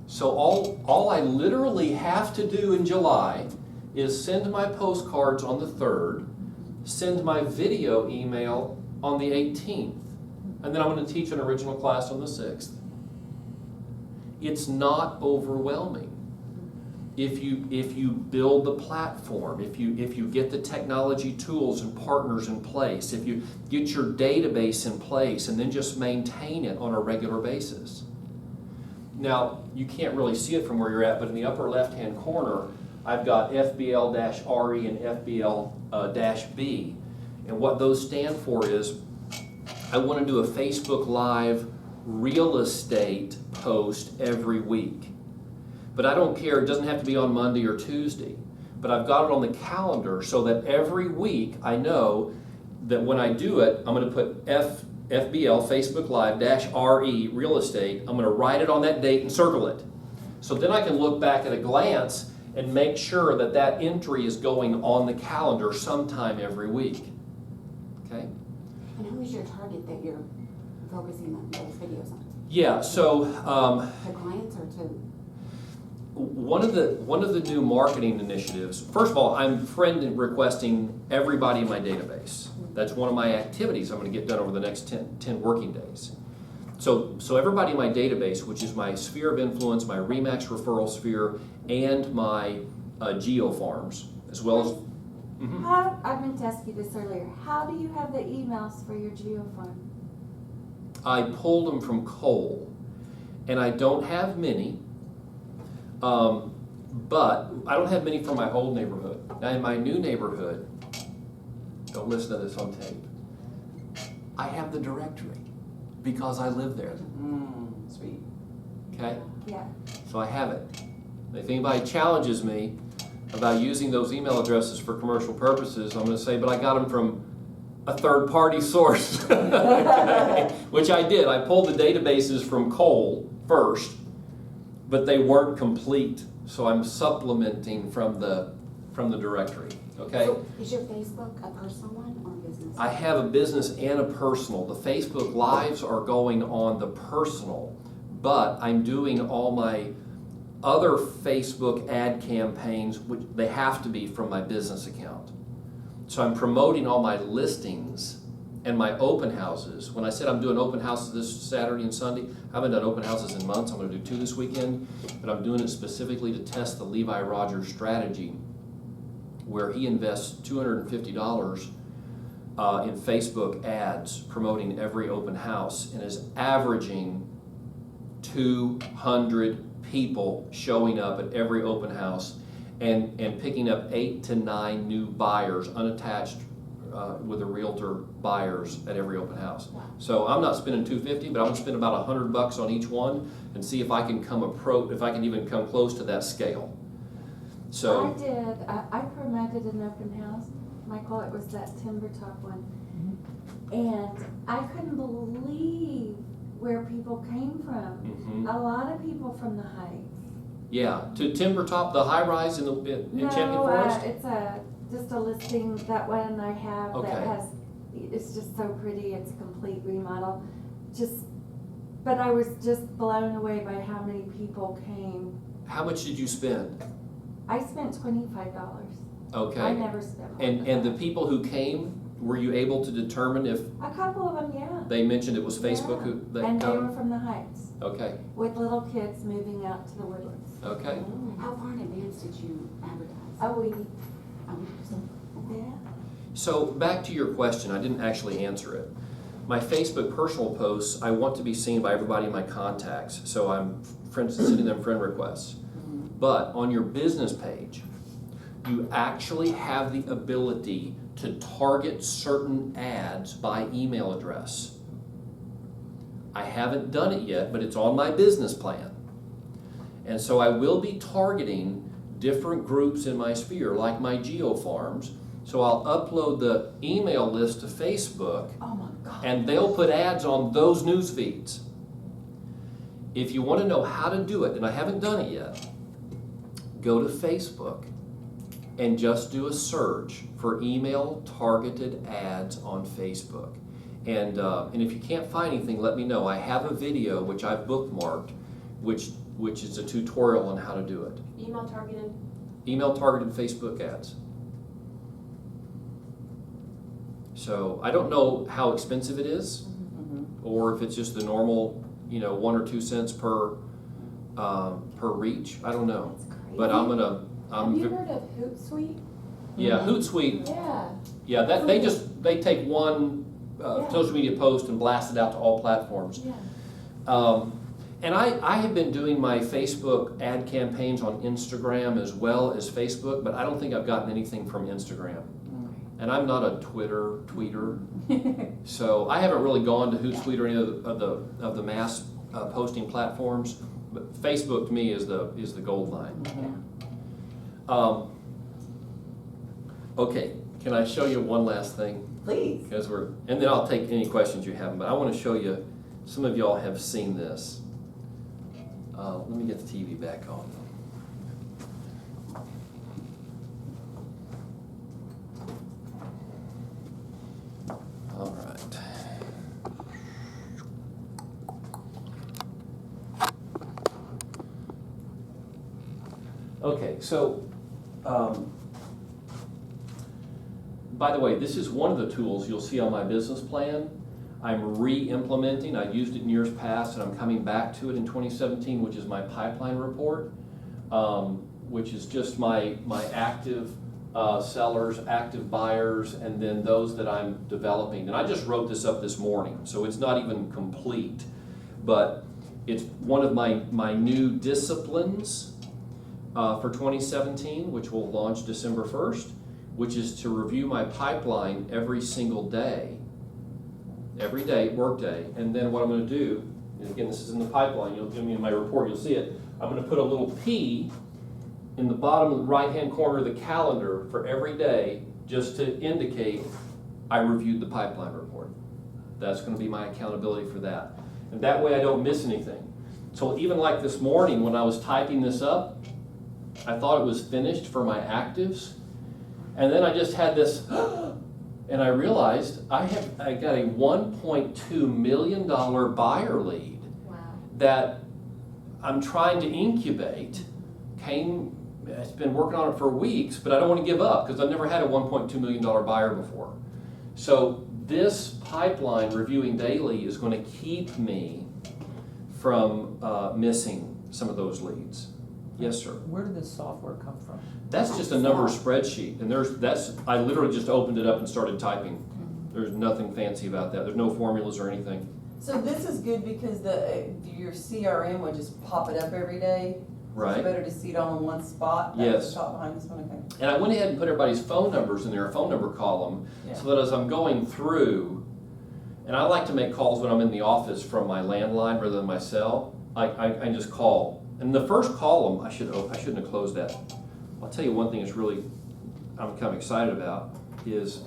So all I literally have to do in July is send my postcards on the 3rd, send my video email on the 18th, and then I'm going to teach an original class on the 6th. It's not overwhelming. If you build the platform, if you get the technology tools and partners in place, if you get your database in place and then just maintain it on a regular basis. Now, you can't really see it from where you're at, but in the upper left-hand corner, I've got FBL-RE and FBL-B. And what those stand for is, I want to do a Facebook Live real estate post every week. But I don't care, it doesn't have to be on Monday or Tuesday. But I've got it on the calendar so that every week I know that when I do it, I'm going to put FBL, Facebook Live, -RE, real estate. I'm going to write it on that date and circle it. So then I can look back at a glance and make sure that that entry is going on the calendar sometime every week. Okay? And who is your target that you're focusing on those videos on? Yeah, so To clients or to? one of the new marketing initiatives, first of all, I'm friend requesting everybody in my database. That's one of my activities I'm going to get done over the next 10 working days. So everybody in my database, which is my sphere of influence, my Remax referral sphere, and my geo farms, as well as... How, I meant to ask you this earlier. How do you have the emails for your geofarm? I pulled them from Cole, and I don't have many, but I don't have many from my old neighborhood. Now in my new neighborhood, don't listen to this on tape, I have the directory because I live there, Sweet. okay? Yeah. So I have it. If anybody challenges me, about using those email addresses for commercial purposes, I'm gonna say, but I got them from a third-party source. Okay. Which I did. I pulled the databases from Cole first, but they weren't complete, so I'm supplementing from the directory, okay? So is your Facebook a personal one or a business? I have a business and a personal. The Facebook Lives are going on the personal, but I'm doing all my other Facebook ad campaigns, which they have to be from my business account. So I'm promoting all my listings and my open houses. When I said I'm doing open houses this Saturday and Sunday, I haven't done open houses in months. I'm gonna do 2 this weekend, but I'm doing it specifically to test the Levi Rogers strategy, where he invests $250 in Facebook ads promoting every open house and is averaging 200 people showing up at every open house and picking up 8 to 9 new buyers, unattached with a realtor buyers at every open house. So I'm not spending $250, but I'm gonna spend about $100 on each one and see if I can if I can even come close to that scale. So I did, I promoted an open house, Michael, it was that timber top one. And I couldn't believe where people came from. A lot of people from the Heights. yeah, to Timber Top, the high rise in Champion No, Forest. it's just a listing, that one I have Okay. that has, it's just so pretty, it's a complete remodel. But I was just blown away by how many people came. How much did you spend? I spent $25. I Okay. never spent more And than the that. people who came, were you able to determine if A couple of them, yeah. they mentioned it was Facebook Yeah. who they And they were come? from the Heights, Okay, with little kids moving out to the Woodlands. okay. How far in advance did you advertise? A week, Oh, yeah. So back to your question, I didn't actually answer it. My Facebook personal posts, I want to be seen by everybody in my contacts, so I'm, for instance, sending them friend requests. But on your business page, you actually have the ability to target certain ads by email address. I haven't done it yet, but it's on my business plan. And so I will be targeting different groups in my sphere, like my geo farms. So I'll upload the email list to Facebook, Oh my God. and they'll put ads on those news feeds. If you want to know how to do it, and I haven't done it yet, go to Facebook and just do a search for email targeted ads on Facebook. And if you can't find anything, let me know. I have a video which I've bookmarked, which is a tutorial on how to do it. Email targeted. Email targeted Facebook ads. So I don't know how expensive it is, or if it's just the normal, 1 or 2 cents per reach. I don't know, That's crazy. but Have you heard of Hootsuite? yeah, Hootsuite. Yeah. Yeah, that they take one Yeah. social media post and blast it out to all platforms. Yeah. And I have been doing my Facebook ad campaigns on Instagram as well as Facebook, but I don't think I've gotten anything from Instagram. And I'm not a tweeter, so I haven't really gone to Hootsuite or any of the mass posting platforms. But Facebook to me is the gold mine. Okay, can I show you one last thing? Please. Because and then I'll take any questions you have. But I want to show you. Some of y'all have seen this. Let me get the TV back on. All right. Okay, so by the way, this is one of the tools you'll see on my business plan. I'm re-implementing. I used it in years past, and I'm coming back to it in 2017, which is my pipeline report, which is just my active sellers, active buyers, and then those that I'm developing. And I just wrote this up this morning, so it's not even complete, but it's one of my new disciplines for 2017, which will launch December 1st, which is to review my pipeline every single day, work day. And then what I'm going to do, and again, this is in the pipeline, you'll give me in my report, you'll see it. I'm going to put a little P in the bottom right-hand corner of the calendar for every day, just to indicate I reviewed the pipeline report. That's gonna be my accountability for that. And that way I don't miss anything. So even like this morning when I was typing this up, I thought it was finished for my actives. And then I just had this, and I realized I got a $1.2 million buyer lead Wow. that I'm trying to incubate. It's been working on it for weeks, but I don't want to give up because I've never had a $1.2 million buyer before. So this pipeline reviewing daily is going to keep me from missing some of those leads. Yes, sir. Where did this software come from? That's just a number spreadsheet, and I literally just opened it up and started typing. There's nothing fancy about that. There's no formulas or anything. So this is good because your CRM would just pop it up every day. So Right. it's better to see it all in one spot. That's Yes. the top behind this one, okay. And I went ahead and put everybody's phone numbers in there, a phone number column, so that as I'm going through, and I like to make calls when I'm in the office from my landline rather than my cell, I just call. And the first column, I shouldn't have closed that. I'll tell you one thing that's really, I'm kind of excited about, is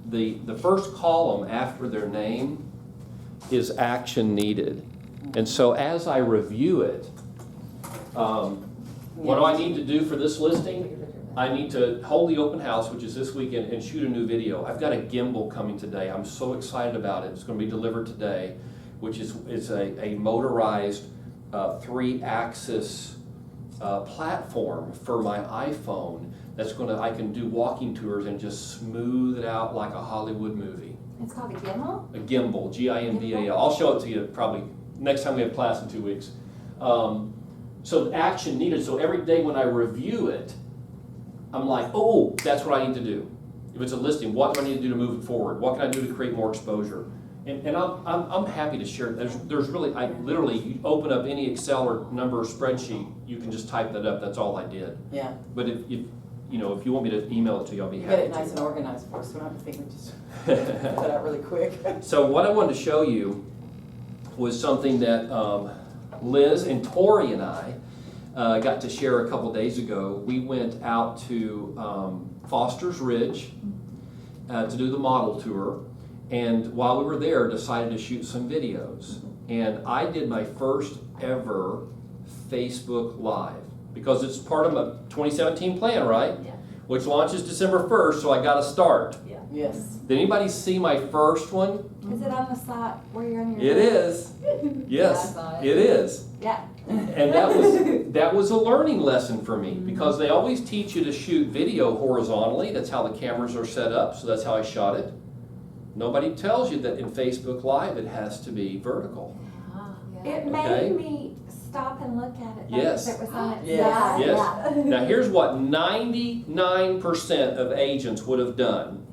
the first column after their name is action needed. And so as I review it, what do I need to do for this listing? I need to hold the open house, which is this weekend, and shoot a new video. I've got a gimbal coming today. I'm so excited about it. It's going to be delivered today, which is a motorized 3-axis platform for my iPhone. I can do walking tours and just smooth it out like a Hollywood movie. It's called a gimbal? A gimbal, Gimbal. I'll show it to you probably next time we have class in 2 weeks. So action needed. So every day when I review it, I'm like, oh, that's what I need to do. If it's a listing, what do I need to do to move it forward? What can I do to create more exposure? And I'm happy to share. There's really, you open up any Excel or number spreadsheet, you can just type that up. That's all I did. Yeah. But if you want me to email it to you, I'll be You happy get it to. nice and organized for us, so we don't have to think we just put that out really quick. So what I wanted to show you was something that Liz and Tori and I got to share a couple days ago. We went out to Foster's Ridge to do the model tour, and while we were there, decided to shoot some videos. And I did my first ever Facebook Live because it's part of my 2017 plan, right? Yeah. Which launches December 1st, so I got to start. Yes. Did anybody see my first one? Is it on the slot where you're on your? It is. Yes, it is. Yeah. And that was a learning lesson for me because they always teach you to shoot video horizontally. That's how the cameras are set up, so that's how I shot it. Nobody tells you that in Facebook Live it has to be vertical. It Okay. made me stop and look at it. Yes. It was on its Yes. side. Yes. Now here's what 99% of agents would have done.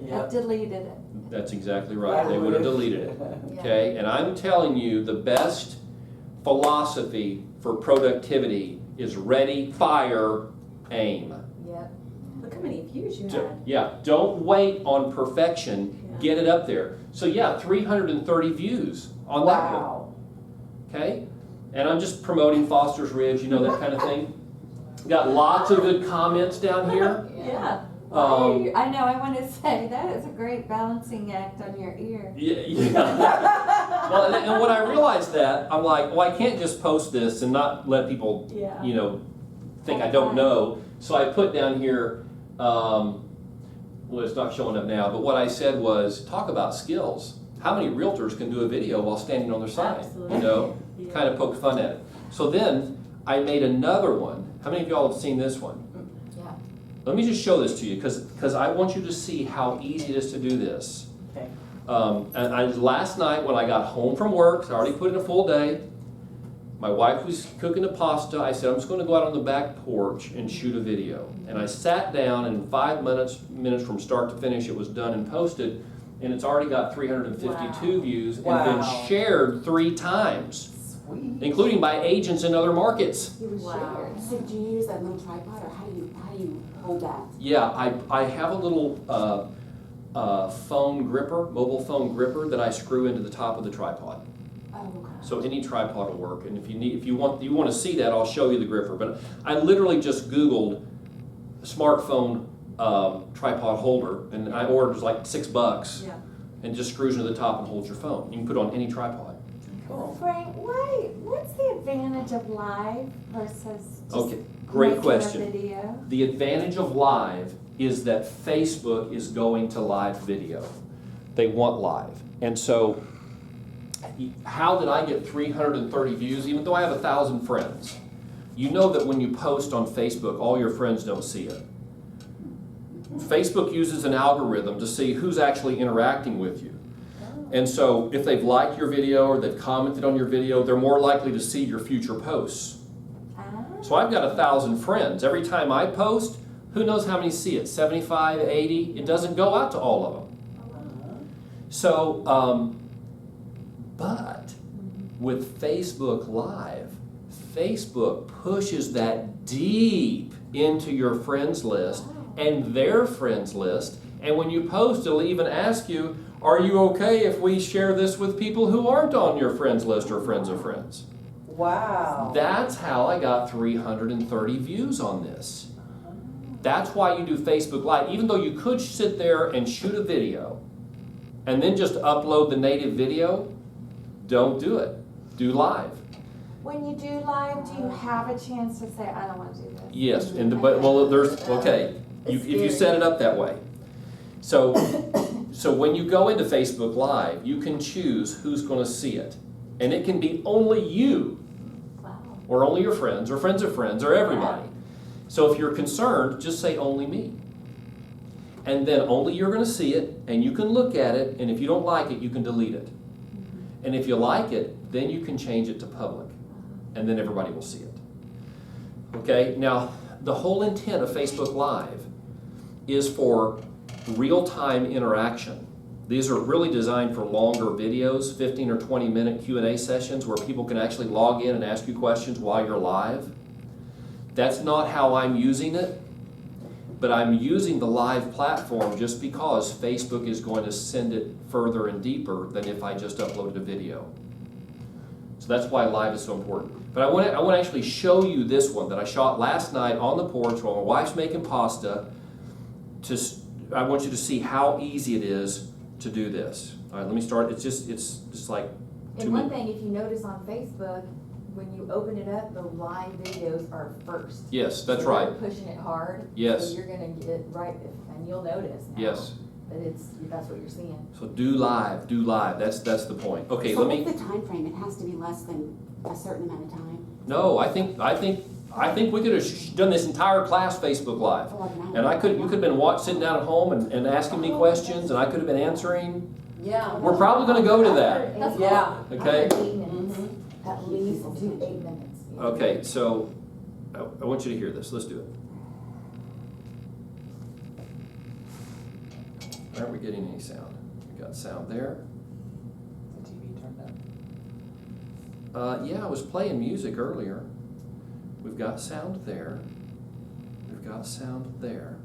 It deleted it. That's exactly right. They would have deleted it. Okay? And I'm telling you, the best philosophy for productivity is ready, fire, aim. Yep. Look how many views you had. Yeah, don't wait on perfection. Get it up there. So yeah, 330 views on that one. Wow. Okay? And I'm just promoting Foster's Ridge, that kind of thing. Got lots of good comments down here. Yeah. Um, I know, I want to say, that is a great balancing act on your ear. Yeah. Well, and when I realized that, I'm like, well, I can't just post this and not let people, Yeah. think I don't know. So I put down here, well, it's not showing up now, but what I said was, talk about skills. How many realtors can do a video while standing on their side? Absolutely. Yeah. Kind of poked fun at it. So then I made another one. How many of y'all have seen this one? Yeah. Let me just show this to you because I want you to see how easy it is to do this. Okay. And last night when I got home from work, I already put in a full day, my wife was cooking the pasta. I said, I'm just going to go out on the back porch and shoot a video. And I sat down, and in 5 minutes from start to finish, it was done and posted. And it's already got 352 views and been Wow. shared 3 times, Sweet. including by agents in other markets. It was Wow. shared. So do you use that little tripod, or how do you hold that? Yeah, I have a little mobile phone gripper that I screw into the top of the tripod. Oh, okay. So any tripod will work, and if you want to see that, I'll show you the gripper. But I literally just Googled smartphone tripod holder, and I ordered, it was like $6, Yeah. and just screws into the top and holds your phone. You can put it on any tripod. Cool. Frank, what's the advantage of live versus just Okay, great making question. a video? The advantage of live is that Facebook is going to live video. They want live. And so, how did I get 330 views, even though I have 1,000 friends? You know that when you post on Facebook, all your friends don't see it. Facebook uses an algorithm to see who's actually interacting with you. And so, if they've liked your video or they've commented on your video, they're more likely to see your future posts. So I've got 1,000 friends. Every time I post, who knows how many see it? 75, 80? It doesn't go out to all of them. So, but with Facebook Live, Facebook pushes that deep into your friends list and their friends list. And when you post, it'll even ask you, are you okay if we share this with people who aren't on your friends list or friends of friends? Wow. That's how I got 330 views on this. That's why you do Facebook Live. Even though you could sit there and shoot a video and then just upload the native video, don't do it. Do live. When you do live, do you have a chance to say, I don't want to do this? Yes, okay. If you set it up that way. So when you go into Facebook Live, you can choose who's going to see it. And it can be only you, Wow. or only your friends, or friends of friends, or everybody. So if you're concerned, just say only me. And then only you're going to see it, and you can look at it, and if you don't like it, you can delete it. And if you like it, then you can change it to public, and then everybody will see it. Okay, now the whole intent of Facebook Live is for real-time interaction. These are really designed for longer videos, 15 or 20 minute Q&A sessions where people can actually log in and ask you questions while you're live. That's not how I'm using it, but I'm using the live platform just because Facebook is going to send it further and deeper than if I just uploaded a video. So that's why live is so important. But I want to actually show you this one that I shot last night on the porch while my wife's making pasta. I want you to see how easy it is to do this. All right, let me start. It's just like 2 And one minutes. thing, if you notice on Facebook, when you open it up, the live videos are first. Yes, that's So right. they're pushing it hard. Yes. So you're gonna get right, and you'll notice now. Yes. That that's what you're seeing. So do live. That's the point. Okay, So let me. what's the time frame? It has to be less than a certain amount of time? No, I think we could have done this entire class Facebook Live, and you could have been sitting down at home and asking me questions, and I could have been answering. Yeah. We're probably going to go to that. That's Yeah. Okay. 8 minutes, at least 2 to 8 minutes. Okay, so I want you to hear this. Let's do it. Aren't we getting any sound? We got sound there. The TV turned up. Yeah, I was playing music earlier. We've got sound there. We've got sound there.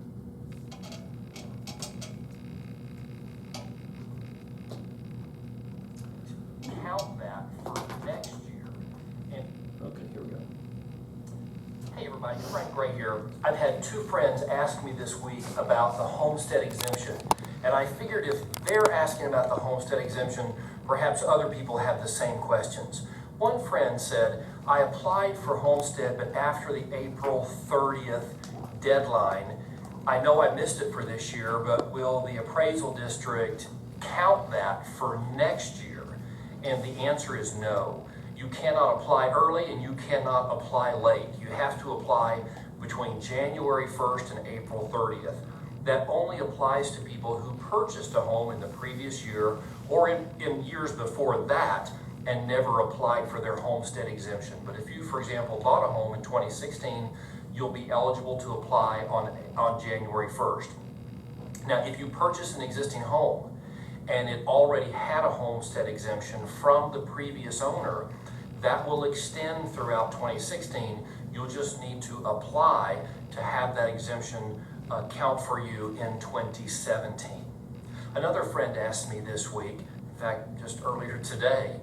Count that for next year. Okay, here we go. Hey everybody, Frank Gray here. I've had 2 friends ask me this week about the homestead exemption, and I figured if they're asking about the homestead exemption, perhaps other people have the same questions. One friend said, I applied for homestead, but after the April 30th deadline, I know I missed it for this year, but will the appraisal district count that for next year? And the answer is no. You cannot apply early and you cannot apply late. You have to apply between January 1st and April 30th. That only applies to people who purchased a home in the previous year or in years before that and never applied for their homestead exemption. But if you, for example, bought a home in 2016, you'll be eligible to apply on January 1st. Now, if you purchase an existing home and it already had a homestead exemption from the previous owner, that will extend throughout 2016. You'll just need to apply to have that exemption count for you in 2017. Another friend asked me this week, in fact, just earlier today,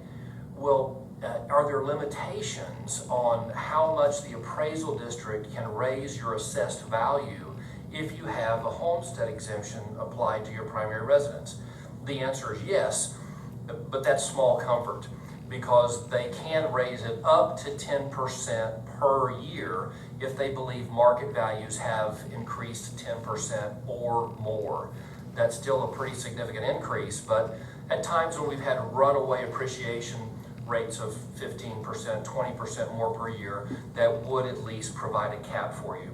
well, are there limitations on how much the appraisal district can raise your assessed value if you have a homestead exemption applied to your primary residence? The answer is yes, but that's small comfort, because they can raise it up to 10% per year if they believe market values have increased 10% or more. That's still a pretty significant increase, but at times when we've had runaway appreciation rates of 15%, 20% more per year, that would at least provide a cap for you.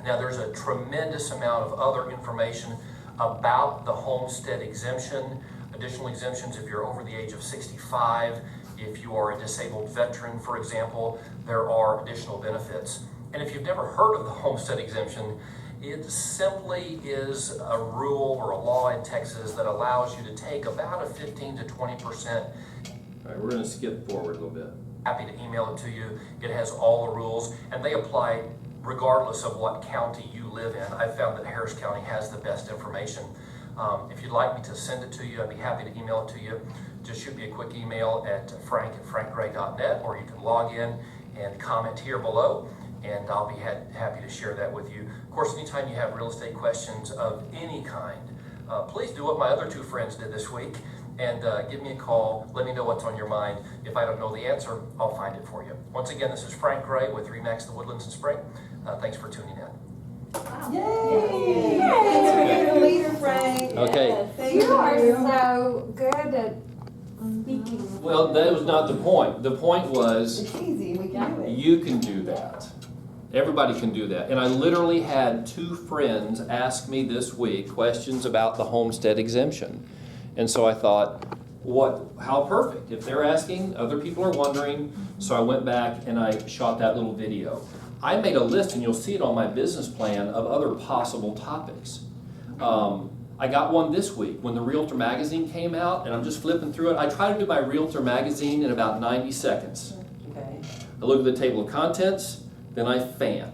Now, there's a tremendous amount of other information about the homestead exemption, additional exemptions if you're over the age of 65, if you are a disabled veteran, for example, there are additional benefits. And if you've never heard of the homestead exemption, it simply is a rule or a law in Texas that allows you to take about a 15 to 20%. All right, we're gonna skip forward a little bit. Happy to email it to you. It has all the rules, and they apply regardless of what county you live in. I've found that Harris County has the best information. If you'd like me to send it to you, I'd be happy to email it to you. Just shoot me a quick email at frank@frankgray.net, or you can log in and comment here below, and I'll be happy to share that with you. Of course, anytime you have real estate questions of any kind, please do what my other two friends did this week and give me a call. Let me know what's on your mind. If I don't know the answer, I'll find it for you. Once again, this is Frank Gray with RE/MAX the Woodlands and Spring. Thanks for tuning in. Yay! Thanks for being the leader, Frank. Okay, Thank You are so good at speaking. well, that was not the point. The point was, It's easy, we can do it. you can do that. Everybody can do that. And I literally had two friends ask me this week questions about the homestead exemption. And so I thought, how perfect. If they're asking, other people are wondering. So I went back and I shot that little video. I made a list, and you'll see it on my business plan, of other possible topics. I got one this week when the Realtor magazine came out, and I'm just flipping through it. I try to do my Realtor magazine in about 90 seconds. Okay. I look at the table of contents, then I fan,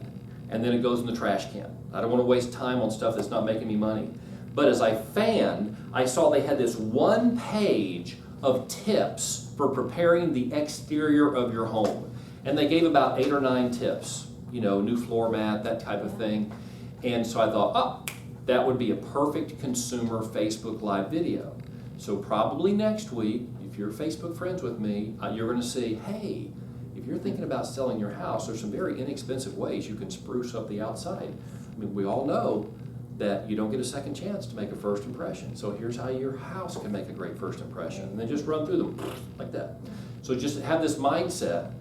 and then it goes in the trash can. I don't want to waste time on stuff that's not making me money. But as I fanned, I saw they had this one page of tips for preparing the exterior of your home. And they gave about 8 or 9 tips, new floor mat, that type of thing. And so I thought, that would be a perfect consumer Facebook Live video. So probably next week, if you're Facebook friends with me, you're going to see, hey, if you're thinking about selling your house, there's some very inexpensive ways you can spruce up the outside. I mean, we all know that you don't get a second chance to make a first impression. So here's how your house can make a great first impression. And then just run through them like that. So just have this mindset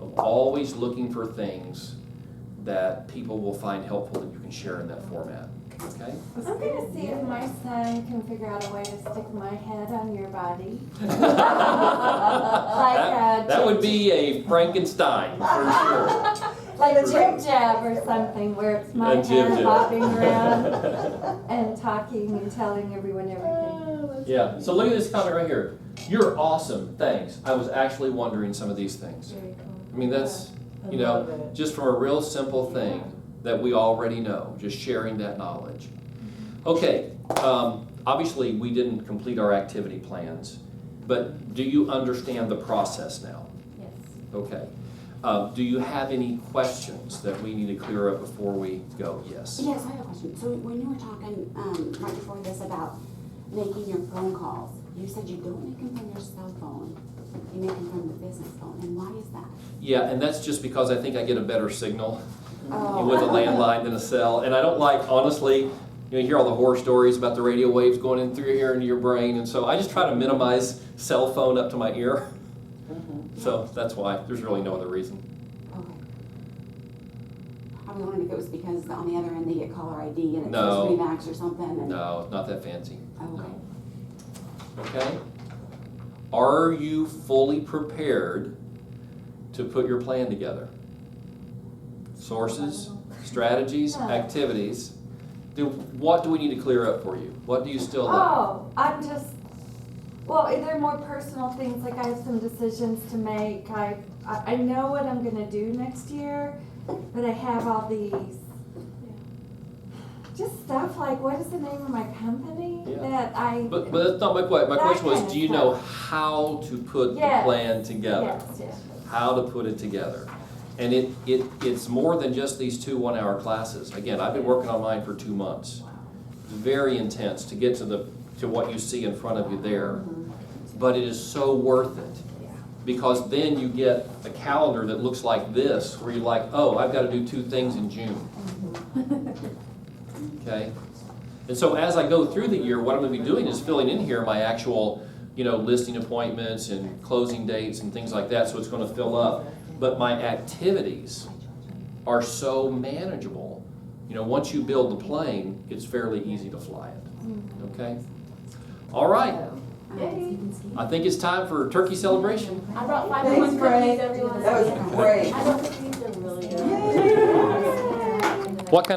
of always looking for things that people will find helpful that you can share in that format. Okay? I'm gonna see if my son can figure out a way to stick my head on your body. That would be a Frankenstein for sure. Like a jib jab or something, where it's my A jib head jab. bobbing around and talking and telling everyone everything. Yeah, so look at this comment right here. You're awesome, thanks. I was actually wondering some of these things. Very cool. I mean, that's, I love it. just from a real simple thing that we already know, just sharing that knowledge. Okay, obviously we didn't complete our activity plans, but do you understand the process now? Yes. Okay. Do you have any questions that we need to clear up before we go? Yes. Yes, I have a question. So when you were talking, right before this about making your phone calls, you said you don't make them from your cell phone, you make them from the business phone, and why is that? Yeah, and that's just because I think I get a better signal Oh. with a landline than a cell. And I don't like, honestly, you hear all the horror stories about the radio waves going in through here into your brain, and so I just try to minimize cell phone up to my ear. So that's why. There's really no other reason. Okay. I was wondering if it was because on the other end they get caller ID and it No. says RE/MAX or something. And, No, it's not that fancy. okay. Okay? Are you fully prepared to put your plan together? Sources, strategies, activities. What do we need to clear up for you? What do you still like? They're more personal things, like I have some decisions to make. I know what I'm gonna do next year, but I have all these just stuff like, what is the name of my company Yeah. that I. But that's not my question. My That question was, kind of do you know stuff. how to put the Yes. plan together? Yes. How to put it together. And it's more than just these 2 one-hour classes. Again, I've been working on mine for 2 months. It's very intense to get to what you see in front of you there. But it is so worth it. Because then you get a calendar that looks like this, where you're like, oh, I've got to do 2 things in June. Okay? And so as I go through the year, what I'm going to be doing is filling in here my actual, listing appointments and closing dates and things like that, so it's going to fill up. But my activities are so manageable. Once you build the plane, it's fairly easy to fly it. Okay? All right. I think it's time for turkey celebration. I brought 5 Thanks, cookies, Frank. everyone. That was great. I brought cookies, they're really good. Yay. What kind of